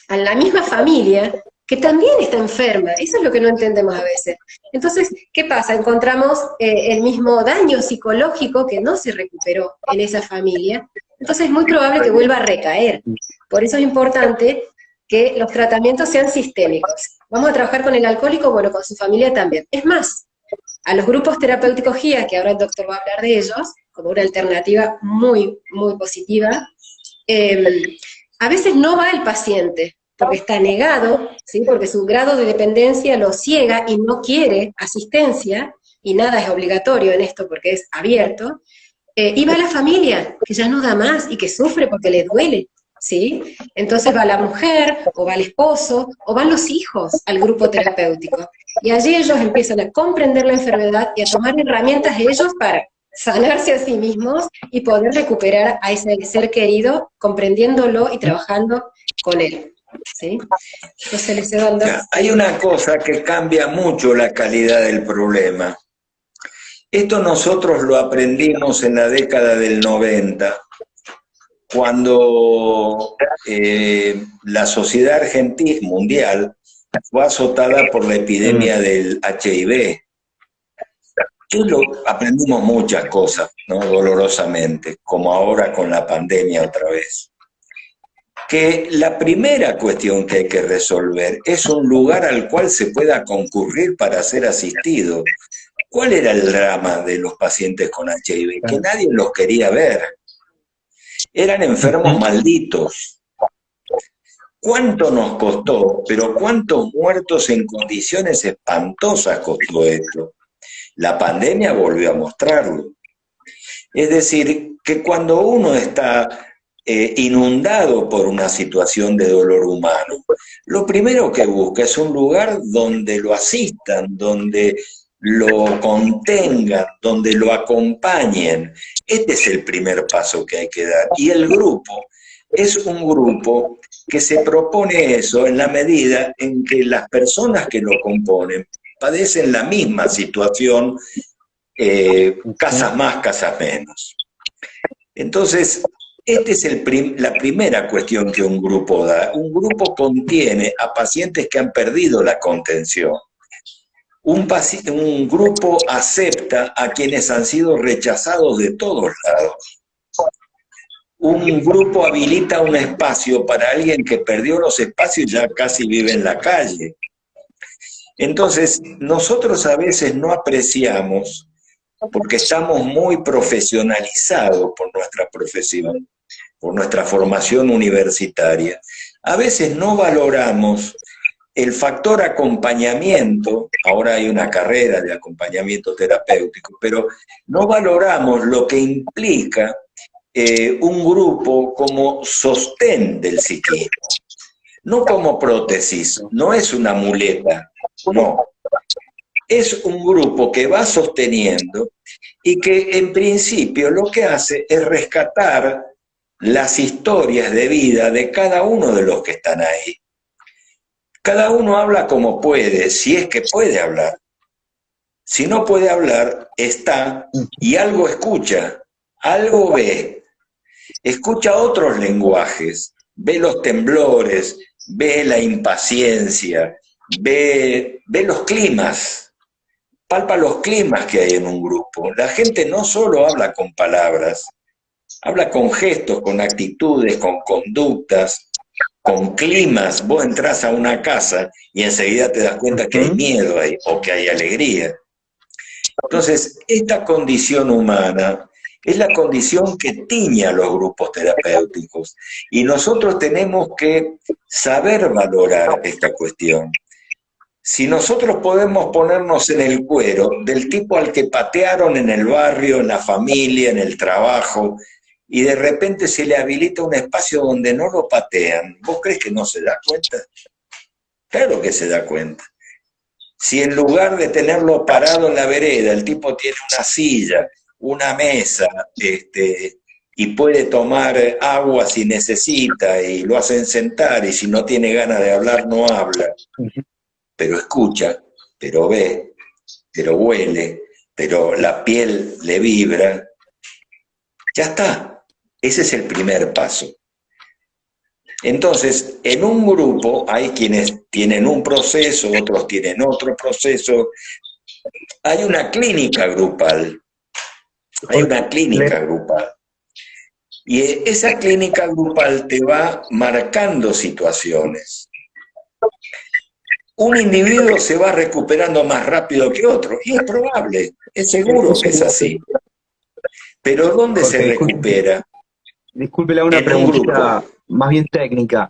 a la misma familia que también está enferma. Eso es lo que no entendemos a veces. Entonces, ¿qué pasa? Encontramos el mismo daño psicológico que no se recuperó en esa familia. Entonces es muy probable que vuelva a recaer. Por eso es importante que los tratamientos sean sistémicos. ¿Vamos a trabajar con el alcohólico? Bueno, con su familia también. Es más, a los grupos terapéuticos GIA, que ahora el doctor va a hablar de ellos, como una alternativa muy, muy positiva, a veces no va el paciente, porque está negado, ¿sí?, porque su grado de dependencia lo ciega y no quiere asistencia, y nada es obligatorio en esto porque es abierto, y va la familia, que ya no da más y que sufre porque le duele, ¿sí? Entonces va la mujer, o va el esposo, o van los hijos al grupo terapéutico. Y allí ellos empiezan a comprender la enfermedad y a tomar herramientas ellos para sanarse a sí mismos y poder recuperar a ese ser querido, comprendiéndolo y trabajando con él, ¿sí? Entonces les cedo al doctor. Hay una cosa que cambia mucho la calidad del problema. Esto nosotros lo aprendimos en la década del 90, cuando la sociedad argentina mundial fue azotada por la epidemia del HIV. Aprendimos muchas cosas, ¿no?, dolorosamente, como ahora con la pandemia otra vez. Que la primera cuestión que hay que resolver es un lugar al cual se pueda concurrir para ser asistido. ¿Cuál era el drama de los pacientes con HIV? Que nadie los quería ver. Eran enfermos malditos. ¿Cuánto nos costó? Pero ¿cuántos muertos en condiciones espantosas costó esto? La pandemia volvió a mostrarlo. Es decir, que cuando uno está inundado por una situación de dolor humano, lo primero que busca es un lugar donde lo asistan, donde lo contengan, donde lo acompañen. Este es el primer paso que hay que dar. Y el grupo es un grupo que se propone eso en la medida en que las personas que lo componen padecen la misma situación, casas más, casas menos. Entonces, esta es la primera cuestión que un grupo da. Un grupo contiene a pacientes que han perdido la contención. Un grupo acepta a quienes han sido rechazados de todos lados. Un grupo habilita un espacio para alguien que perdió los espacios y ya casi vive en la calle. Entonces, nosotros a veces no apreciamos, porque estamos muy profesionalizados por nuestra profesión, por nuestra formación universitaria. A veces no valoramos el factor acompañamiento. Ahora hay una carrera de acompañamiento terapéutico, pero no valoramos lo que implica un grupo como sostén del psiquismo, no como prótesis, no es una muleta, no. Es un grupo que va sosteniendo y que en principio lo que hace es rescatar las historias de vida de cada uno de los que están ahí. Cada uno habla como puede, si es que puede hablar. Si no puede hablar, está y algo escucha, algo ve. Escucha otros lenguajes, ve los temblores, ve la impaciencia, ve los climas, palpa los climas que hay en un grupo. La gente no solo habla con palabras, habla con gestos, con actitudes, con conductas, con climas. Vos entrás a una casa y enseguida te das cuenta que hay miedo ahí o que hay alegría. Entonces, esta condición humana es la condición que tiñe a los grupos terapéuticos y nosotros tenemos que saber valorar esta cuestión. Si nosotros podemos ponernos en el cuero del tipo al que patearon en el barrio, en la familia, en el trabajo, y de repente se le habilita un espacio donde no lo patean, ¿vos crees que no se da cuenta? Claro que se da cuenta. Si en lugar de tenerlo parado en la vereda, el tipo tiene una silla, una mesa, y puede tomar agua si necesita, y lo hacen sentar, y si no tiene ganas de hablar, no habla, pero escucha, pero ve, pero huele, pero la piel le vibra, ya está. Ese es el primer paso. Entonces, en un grupo hay quienes tienen un proceso, otros tienen otro proceso. Hay una clínica grupal. Hay una clínica grupal. Y esa clínica grupal te va marcando situaciones. Un individuo se va recuperando más rápido que otro, y es probable, es seguro que es así. Pero ¿dónde se recupera? Discúlpela una preguntita más bien técnica.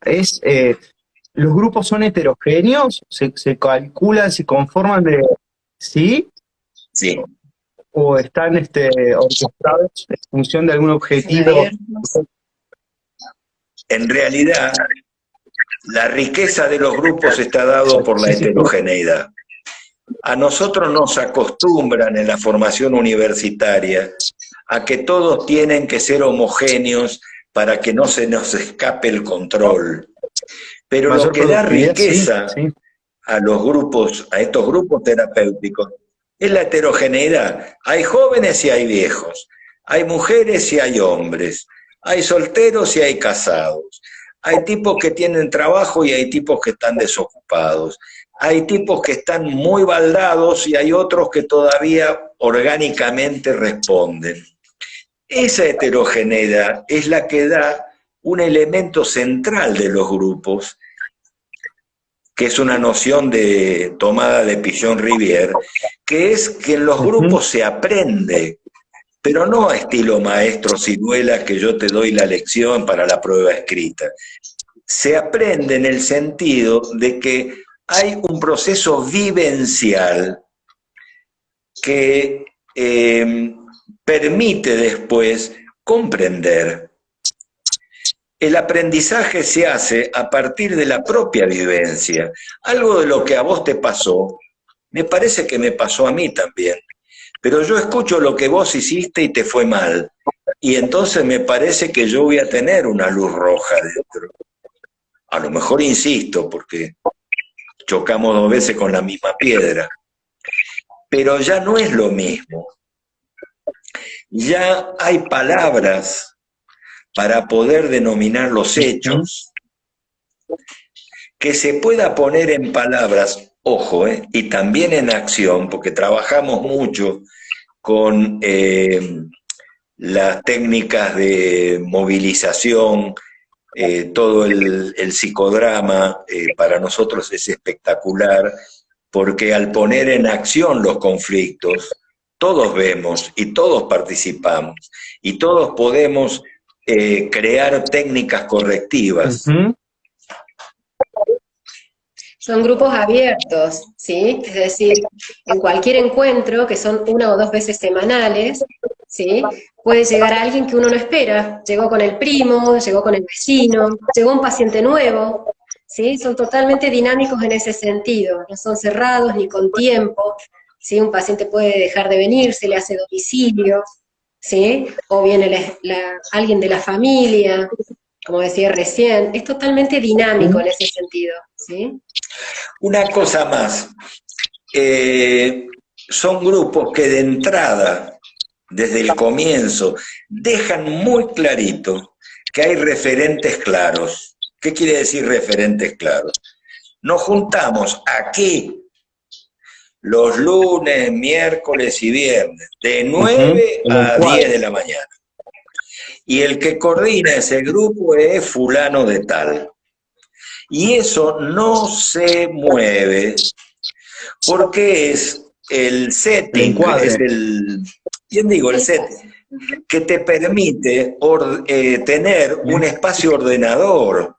¿Los grupos son heterogéneos? ¿Se calculan, se conforman de... ¿Sí? Sí. ¿O están orquestados en función de algún objetivo? En realidad, la riqueza de los grupos está dado por la heterogeneidad. A nosotros nos acostumbran en la formación universitaria a que todos tienen que ser homogéneos para que no se nos escape el control. Pero lo que da riqueza a los grupos, a estos grupos terapéuticos, es la heterogeneidad. Hay jóvenes y hay viejos, hay mujeres y hay hombres, hay solteros y hay casados, hay tipos que tienen trabajo y hay tipos que están desocupados, hay tipos que están muy baldados y hay otros que todavía orgánicamente responden. Esa heterogeneidad es la que da un elemento central de los grupos, que es una noción tomada de Pichon-Rivière, que es que en los grupos se aprende, pero no a estilo maestro Ciruela, que yo te doy la lección para la prueba escrita. Se aprende en el sentido de que hay un proceso vivencial que permite después comprender. El aprendizaje se hace a partir de la propia vivencia. Algo de lo que a vos te pasó, me parece que me pasó a mí también. Pero yo escucho lo que vos hiciste y te fue mal. Y entonces me parece que yo voy a tener una luz roja dentro. A lo mejor insisto, porque chocamos 2 veces con la misma piedra. Pero ya no es lo mismo. Ya hay palabras para poder denominar los hechos, que se pueda poner en palabras ojo, y también en acción, porque trabajamos mucho con las técnicas de movilización, todo el psicodrama, para nosotros es espectacular, porque al poner en acción los conflictos, todos vemos y todos participamos y todos podemos crear técnicas correctivas. Ujú. Son grupos abiertos, ¿sí? Es decir, en cualquier encuentro, que son 1 o 2 veces semanales, ¿sí? Puede llegar a alguien que uno no espera. Llegó con el primo, llegó con el vecino, llegó un paciente nuevo, ¿sí? Son totalmente dinámicos en ese sentido, no son cerrados ni con tiempo, ¿sí? Un paciente puede dejar de venir, se le hace domicilio, ¿sí? O viene alguien de la familia, como decía recién, es totalmente dinámico en ese sentido, ¿sí? Una cosa más, son grupos que de entrada, desde el comienzo, dejan muy clarito que hay referentes claros. ¿Qué quiere decir referentes claros? Nos juntamos aquí los lunes, miércoles y viernes, de 9 En un a cuadro. 10 de la mañana. Y el que coordina ese grupo es fulano de tal. Y eso no se mueve porque es el El setting, encuadre. es el, bien digo, el setting, que te permite tener un espacio ordenador,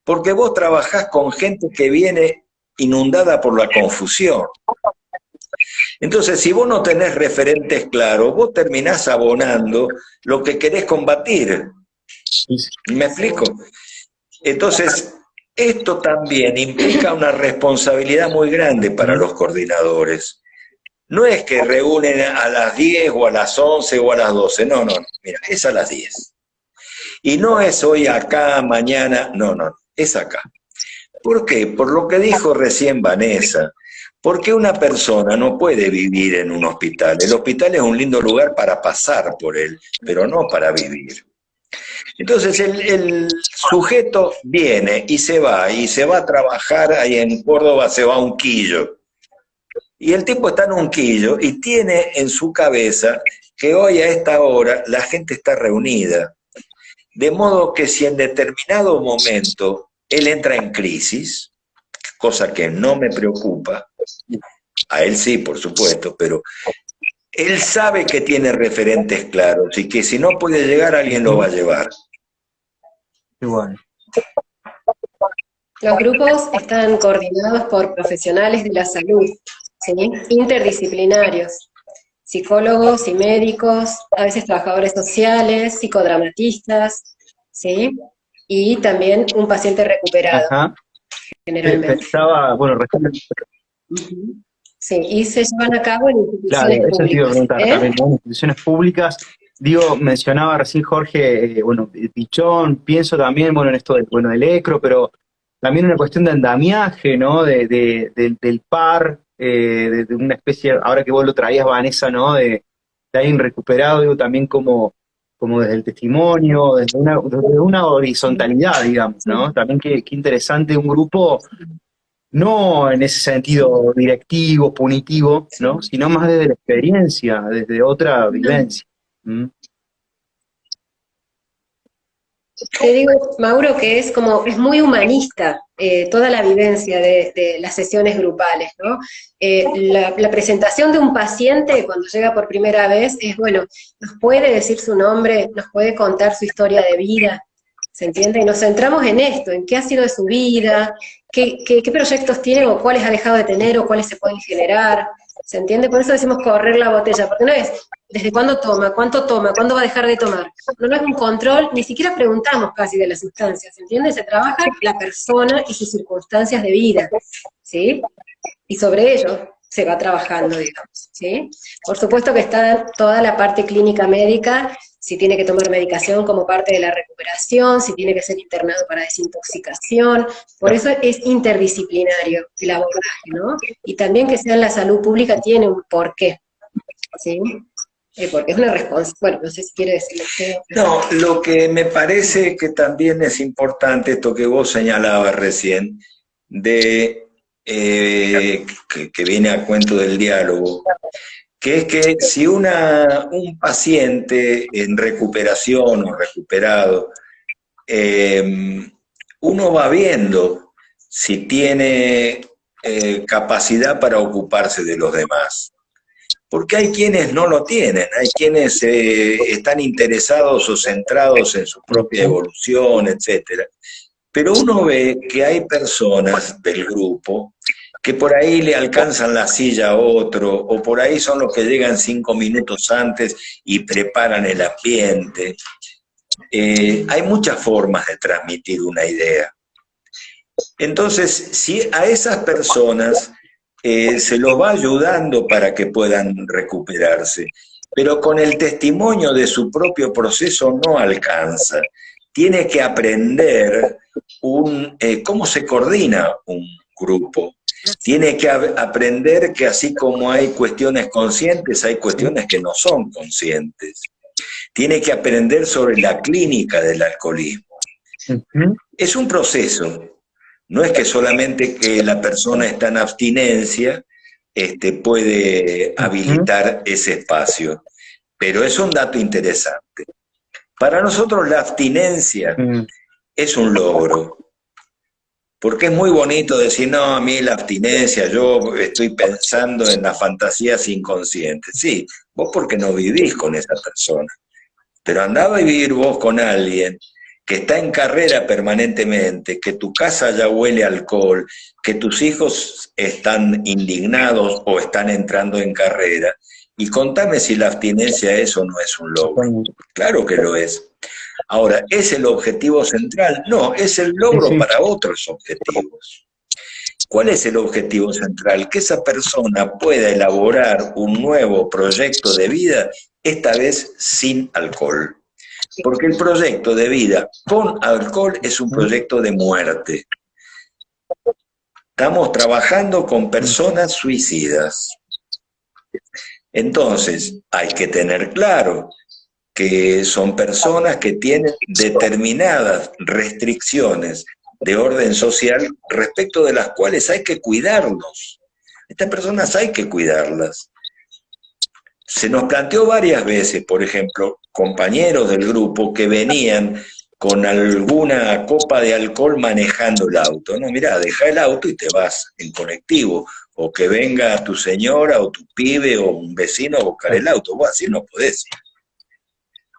porque vos trabajás con gente que viene inundada por la confusión. Entonces, si vos no tenés referentes claros, vos terminás abonando lo que querés combatir. ¿Me explico? Entonces, esto también implica una responsabilidad muy grande para los coordinadores. No es que reúnen a las 10 o a las 11 o a las 12, no, no, mira, es a las 10. Y no es hoy acá, mañana, no, no, es acá. ¿Por qué? Por lo que dijo recién Vanessa, porque una persona no puede vivir en un hospital. El hospital es un lindo lugar para pasar por él, pero no para vivir. Entonces el sujeto viene y se va a trabajar ahí en Córdoba, se va a Unquillo. Y el tipo está en Unquillo y tiene en su cabeza que hoy a esta hora la gente está reunida. De modo que si en determinado momento él entra en crisis, cosa que no me preocupa, a él sí, por supuesto, pero él sabe que tiene referentes claros y que si no puede llegar, alguien lo va a llevar. Igual. Los grupos están coordinados por profesionales de la salud, ¿sí? Interdisciplinarios, psicólogos y médicos, a veces trabajadores sociales, psicodramatistas, ¿sí? Y también un paciente recuperado, Ajá. generalmente. Pensaba, bueno, recién, Ujú. Sí, y se llevan a cabo en claro, instituciones eso te iba a públicas, preguntar también, ¿no? En instituciones públicas, digo, mencionaba recién Jorge, bueno, Pichón, pienso también, bueno, en esto del, bueno, del ECRO, pero también una cuestión de andamiaje, ¿no? Del par, de una especie, ahora que vos lo traías, Vanessa, ¿no? De alguien recuperado, digo, también como desde el testimonio, desde una horizontalidad, digamos, ¿no? También qué interesante un grupo no en ese sentido directivo, punitivo, ¿no? Sino más desde la experiencia, desde otra vivencia. ¿Mm? Te digo, Mauro, que es como, es muy humanista toda la vivencia de las sesiones grupales, ¿no? La presentación de un paciente cuando llega por primera vez es, bueno, nos puede decir su nombre, nos puede contar su historia de vida, ¿se entiende? Y nos centramos en esto, en qué ha sido de su vida, qué proyectos tiene o cuáles ha dejado de tener o cuáles se pueden generar, ¿se entiende? Por eso decimos correr la botella, porque no es desde cuándo toma, cuándo va a dejar de tomar. No es un control, ni siquiera preguntamos casi de las sustancias, ¿se entiende? Se trabaja la persona y sus circunstancias de vida, ¿sí? Y sobre ello se va trabajando, digamos, ¿sí? Por supuesto que está toda la parte clínica médica, si tiene que tomar medicación como parte de la recuperación, si tiene que ser internado para desintoxicación, por eso es interdisciplinario el abordaje, ¿no? Y también que sea en la salud pública tiene un porqué, ¿sí? Porque es una responsabilidad, bueno, no sé si quiere decirlo usted. No, lo que me parece que también es importante, esto que vos señalabas recién, de que viene a cuento del diálogo, que es que si un paciente en recuperación o recuperado, uno va viendo si tiene capacidad para ocuparse de los demás. Porque hay quienes no lo tienen, hay quienes están interesados o centrados en su propia evolución, etc. Pero uno ve que hay personas del grupo que por ahí le alcanzan la silla a otro, o por ahí son los que llegan 5 minutos antes y preparan el ambiente. Hay muchas formas de transmitir una idea. Entonces, si a esas personas se los va ayudando para que puedan recuperarse, pero con el testimonio de su propio proceso no alcanza. Tiene que aprender cómo se coordina un grupo. Tiene que aprender que así como hay cuestiones conscientes, hay cuestiones que no son conscientes. Tiene que aprender sobre la clínica del alcoholismo. Es un proceso. No es que solamente que la persona está en abstinencia puede habilitar ese espacio, pero es un dato interesante. Para nosotros la abstinencia es un logro, porque es muy bonito decir, no, a mí la abstinencia, yo estoy pensando en las fantasías inconscientes. Sí, vos porque no vivís con esa persona, pero andá a vivir vos con alguien que está en carrera permanentemente, que tu casa ya huele a alcohol, que tus hijos están indignados o están entrando en carrera, y contame si la abstinencia es o no es un logro. Claro que lo es. Ahora, ¿es el objetivo central? No, es el logro para otros objetivos. ¿Cuál es el objetivo central? Que esa persona pueda elaborar un nuevo proyecto de vida, esta vez sin alcohol. Porque el proyecto de vida con alcohol es un proyecto de muerte. Estamos trabajando con personas suicidas. Entonces, hay que tener claro que son personas que tienen determinadas restricciones de orden social respecto de las cuales hay que cuidarlos. Estas personas hay que cuidarlas. Se nos planteó varias veces, por ejemplo, compañeros del grupo que venían con alguna copa de alcohol manejando el auto. No, mirá, deja el auto y te vas en colectivo, o que venga tu señora o tu pibe o un vecino a buscar el auto. Vos así no podés.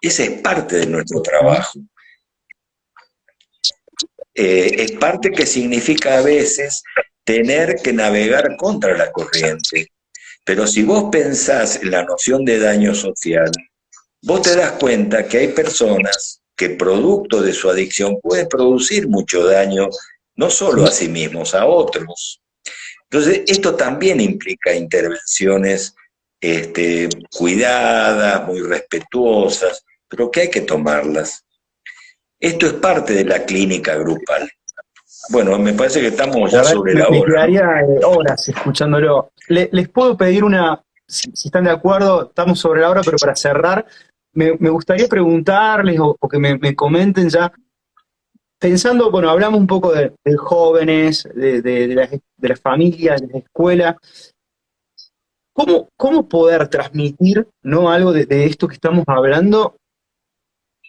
Esa es parte de nuestro trabajo. Es parte que significa a veces tener que navegar contra la corriente. Pero si vos pensás en la noción de daño social, vos te das cuenta que hay personas que producto de su adicción pueden producir mucho daño, no solo a sí mismos, a otros. Entonces, esto también implica intervenciones cuidadas, muy respetuosas, pero que hay que tomarlas. Esto es parte de la clínica grupal. Bueno, me parece que estamos ya sobre la hora. Me quedaría horas escuchándolo. Les puedo pedir si están de acuerdo, estamos sobre la hora, pero para cerrar, me gustaría preguntarles o que me comenten ya, pensando, bueno, hablamos un poco de jóvenes, de las familias, de la escuela. ¿Cómo poder transmitir, ¿no?, algo de esto que estamos hablando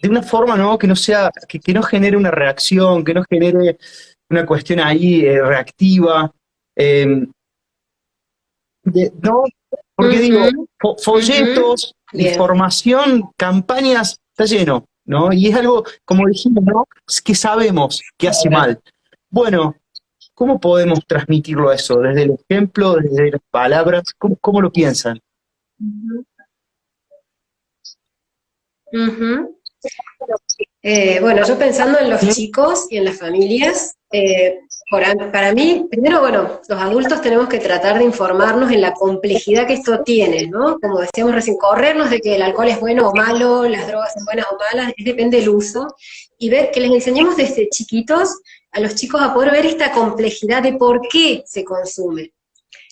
de una forma, ¿no?, que no sea, que no genere una reacción, que no genere una cuestión ahí reactiva? ¿No? Porque digo, folletos, información, campañas, está lleno, ¿no? Y es algo, como dijimos, ¿no?, es que sabemos que hace mal. Bueno, ¿cómo podemos transmitirlo eso? ¿Desde el ejemplo, desde las palabras? ¿Cómo lo piensan? Bueno, yo pensando en los chicos y en las familias, para mí, primero, bueno, los adultos tenemos que tratar de informarnos en la complejidad que esto tiene, ¿no? Como decíamos recién, corrernos de que el alcohol es bueno o malo, las drogas son buenas o malas, depende del uso, y ver que les enseñemos desde chiquitos a los chicos a poder ver esta complejidad de por qué se consume.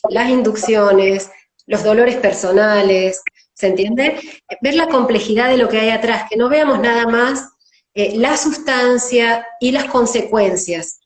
Las inducciones, los dolores personales, ¿se entiende? Ver la complejidad de lo que hay atrás, que no veamos nada más la sustancia y las consecuencias.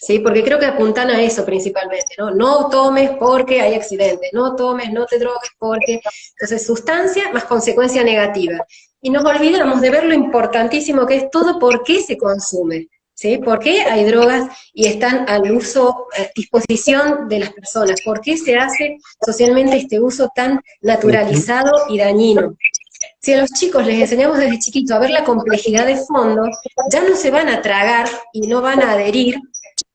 ¿sí? Porque creo que apuntan a eso principalmente, ¿no? No tomes porque hay accidentes, no tomes, no te drogues porque... Entonces, sustancia más consecuencia negativa. Y nos olvidamos de ver lo importantísimo que es todo por qué se consume, ¿sí? ¿Por qué hay drogas y están al uso, a disposición de las personas? ¿Por qué se hace socialmente este uso tan naturalizado y dañino? Si a los chicos les enseñamos desde chiquito a ver la complejidad de fondo, ya no se van a tragar y no van a adherir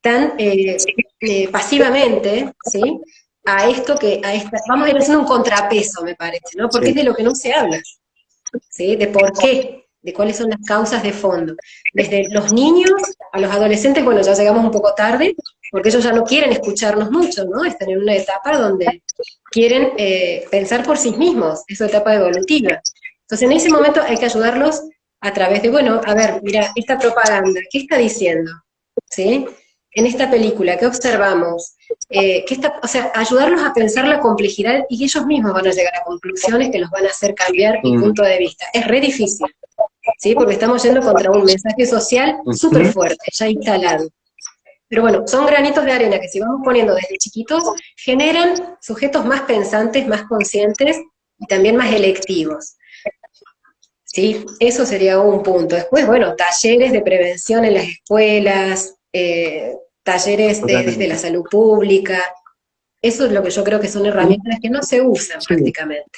tan pasivamente, ¿sí? A esto vamos a ir haciendo un contrapeso, me parece, ¿no? Porque es de lo que no se habla, ¿sí? De por qué, de cuáles son las causas de fondo. Desde los niños a los adolescentes, bueno, ya llegamos un poco tarde, porque ellos ya no quieren escucharnos mucho, ¿no? Están en una etapa donde quieren pensar por sí mismos, es su etapa evolutiva. Entonces, en ese momento hay que ayudarlos a través de, bueno, a ver, mira, esta propaganda, ¿qué está diciendo? ¿Sí? En esta película, ¿qué observamos? O sea, ayudarlos a pensar la complejidad y ellos mismos van a llegar a conclusiones que los van a hacer cambiar mi punto de vista. Es re difícil, ¿sí? Porque estamos yendo contra un mensaje social súper fuerte, ya instalado. Pero bueno, son granitos de arena que si vamos poniendo desde chiquitos, generan sujetos más pensantes, más conscientes y también más electivos. ¿Sí? Eso sería un punto. Después, bueno, talleres de prevención en las escuelas, talleres desde la salud pública. Eso es lo que yo creo que son herramientas que no se usan prácticamente.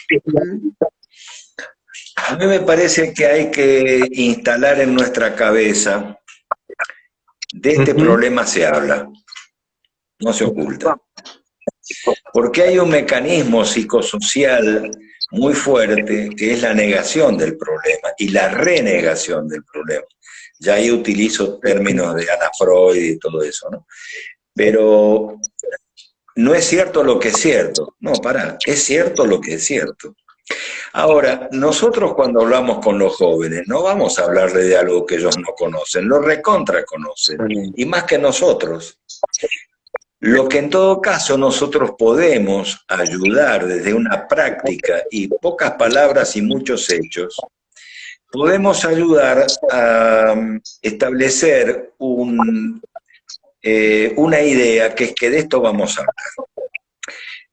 A mí me parece que hay que instalar en nuestra cabeza, de este problema se habla, no se oculta. Porque hay un mecanismo psicosocial muy fuerte que es la negación del problema y la renegación del problema. Ya ahí utilizo términos de Ana Freud y todo eso, ¿no? Pero no es cierto lo que es cierto. No, pará, es cierto lo que es cierto. Ahora, nosotros cuando hablamos con los jóvenes, no vamos a hablarle de algo que ellos no conocen, lo recontra conocen, y más que nosotros. Lo que en todo caso nosotros podemos ayudar desde una práctica y pocas palabras y muchos hechos, podemos ayudar a establecer una idea que es que de esto vamos a hablar.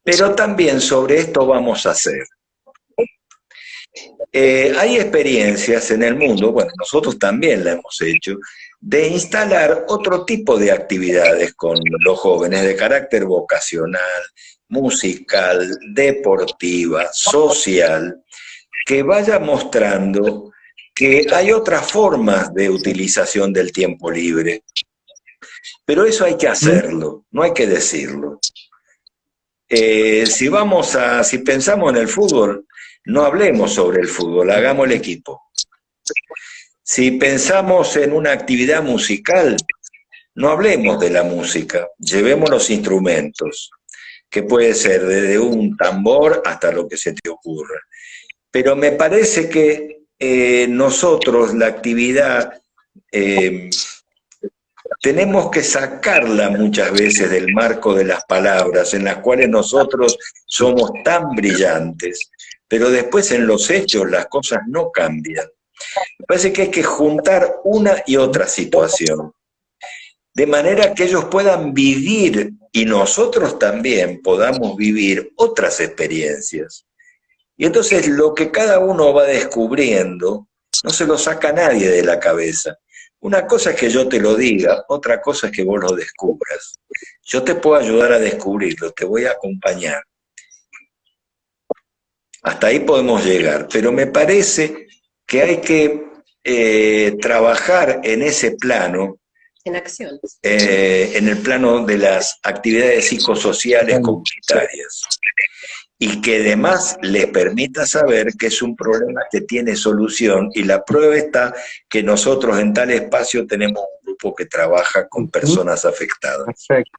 Pero también sobre esto vamos a hacer. Hay experiencias en el mundo, bueno, nosotros también la hemos hecho, de instalar otro tipo de actividades con los jóvenes de carácter vocacional, musical, deportiva, social, que vaya mostrando que hay otras formas de utilización del tiempo libre. Pero eso hay que hacerlo, no hay que decirlo. Si pensamos en el fútbol, no hablemos sobre el fútbol, hagamos el equipo. Si pensamos en una actividad musical, no hablemos de la música, llevemos los instrumentos, que puede ser desde un tambor hasta lo que se te ocurra. Pero me parece que nosotros la actividad tenemos que sacarla muchas veces del marco de las palabras, en las cuales nosotros somos tan brillantes, pero después en los hechos las cosas no cambian. Me parece que hay que juntar una y otra situación, de manera que ellos puedan vivir y nosotros también podamos vivir otras experiencias. Y entonces lo que cada uno va descubriendo no se lo saca nadie de la cabeza. Una cosa es que yo te lo diga, otra cosa es que vos lo descubras. Yo te puedo ayudar a descubrirlo, te voy a acompañar. Hasta ahí podemos llegar, pero me parece que hay que trabajar en ese plano, en acción, en el plano de las actividades psicosociales comunitarias, y que además les permita saber que es un problema que tiene solución, y la prueba está que nosotros en tal espacio tenemos un grupo que trabaja con personas afectadas. Perfecto.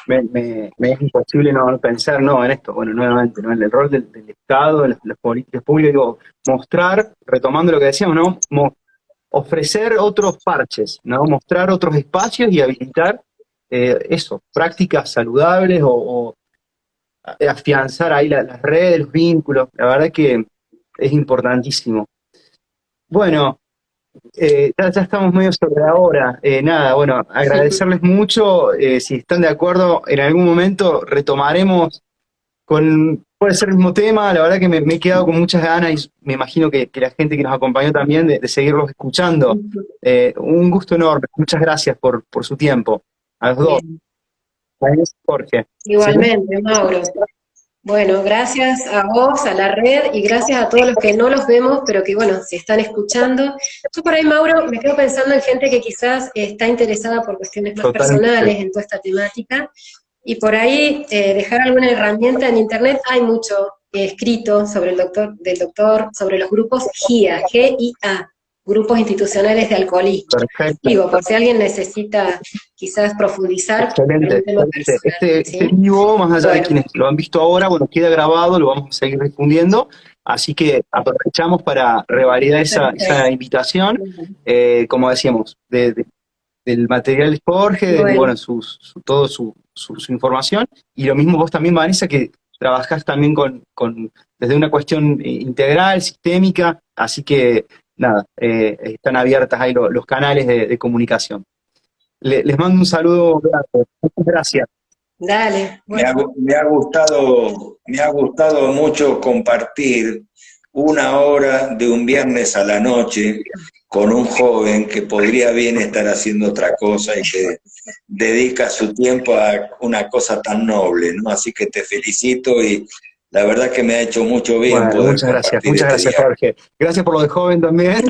Me es imposible no pensar en esto, bueno, nuevamente, ¿no? En el rol del Estado, de las políticas públicas, digo, mostrar, retomando lo que decíamos, ¿no? Ofrecer otros parches, ¿no? Mostrar otros espacios y habilitar prácticas saludables o afianzar ahí las redes, los vínculos. La verdad que es importantísimo. Bueno, Ya estamos medio sobre la hora. Nada, bueno, agradecerles mucho. Si están de acuerdo, en algún momento retomaremos puede ser el mismo tema. La verdad que me he quedado con muchas ganas y me imagino que la gente que nos acompañó también de seguirlos escuchando. Un gusto enorme. Muchas gracias por su tiempo. A los dos. Bien. A Inés y Jorge. ¿Sí? Igualmente, Mauro. Bueno, gracias a vos, a la red, y gracias a todos los que no los vemos, pero que, bueno, si están escuchando. Yo por ahí, Mauro, me quedo pensando en gente que quizás está interesada por cuestiones más Totalmente. personales en toda esta temática, y por ahí dejar alguna herramienta en internet. Hay mucho escrito sobre del doctor, sobre los grupos GIA, G-I-A, Grupos Institucionales de Alcoholismo. Perfecto. Digo, por si alguien necesita quizás profundizar Excelente, en un tema excelente. personal. Este vivo, más allá de Bueno. quienes lo han visto ahora, bueno, queda grabado, lo vamos a seguir difundiendo, así que aprovechamos para revalidar esa invitación, como decíamos, del material de Jorge, Bueno. toda su información, y lo mismo vos también, Vanessa, que trabajás también desde una cuestión integral, sistémica, así que nada, están abiertas ahí los canales de comunicación. Les mando un saludo grande. Muchas gracias. Dale. Bueno. Me ha gustado mucho compartir una hora de un viernes a la noche con un joven que podría bien estar haciendo otra cosa y que dedica su tiempo a una cosa tan noble, ¿no? Así que te felicito y la verdad que me ha hecho mucho bien Bueno, poder muchas gracias, compartir este día. Jorge. Gracias por lo de joven también.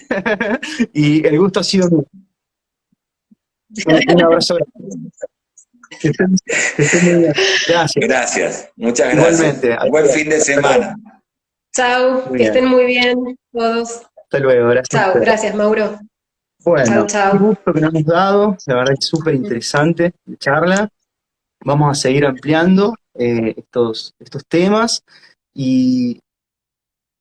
Y el gusto ha sido mío. Un abrazo grande. Que estén muy bien. Gracias. Gracias, muchas Igualmente. gracias. Buen fin de semana. Chau, Muy que bien. estén muy bien todos. Hasta luego, gracias. Chau, gracias, Mauro. Bueno, Chau. un gusto que nos hemos dado, la verdad es súper interesante la charla. Vamos a seguir ampliando estos temas y,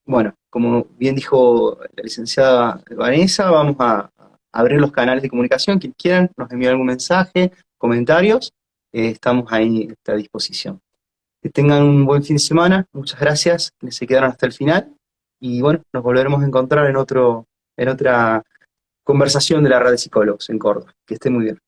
bueno, como bien dijo la licenciada Vanessa, vamos a abrir los canales de comunicación. Quien quieran, nos envíe algún mensaje, comentarios, estamos ahí a esta disposición. Que tengan un buen fin de semana, muchas gracias, que se quedaron hasta el final, y bueno, nos volveremos a encontrar en otra conversación de la red de psicólogos en Córdoba. Que estén muy bien.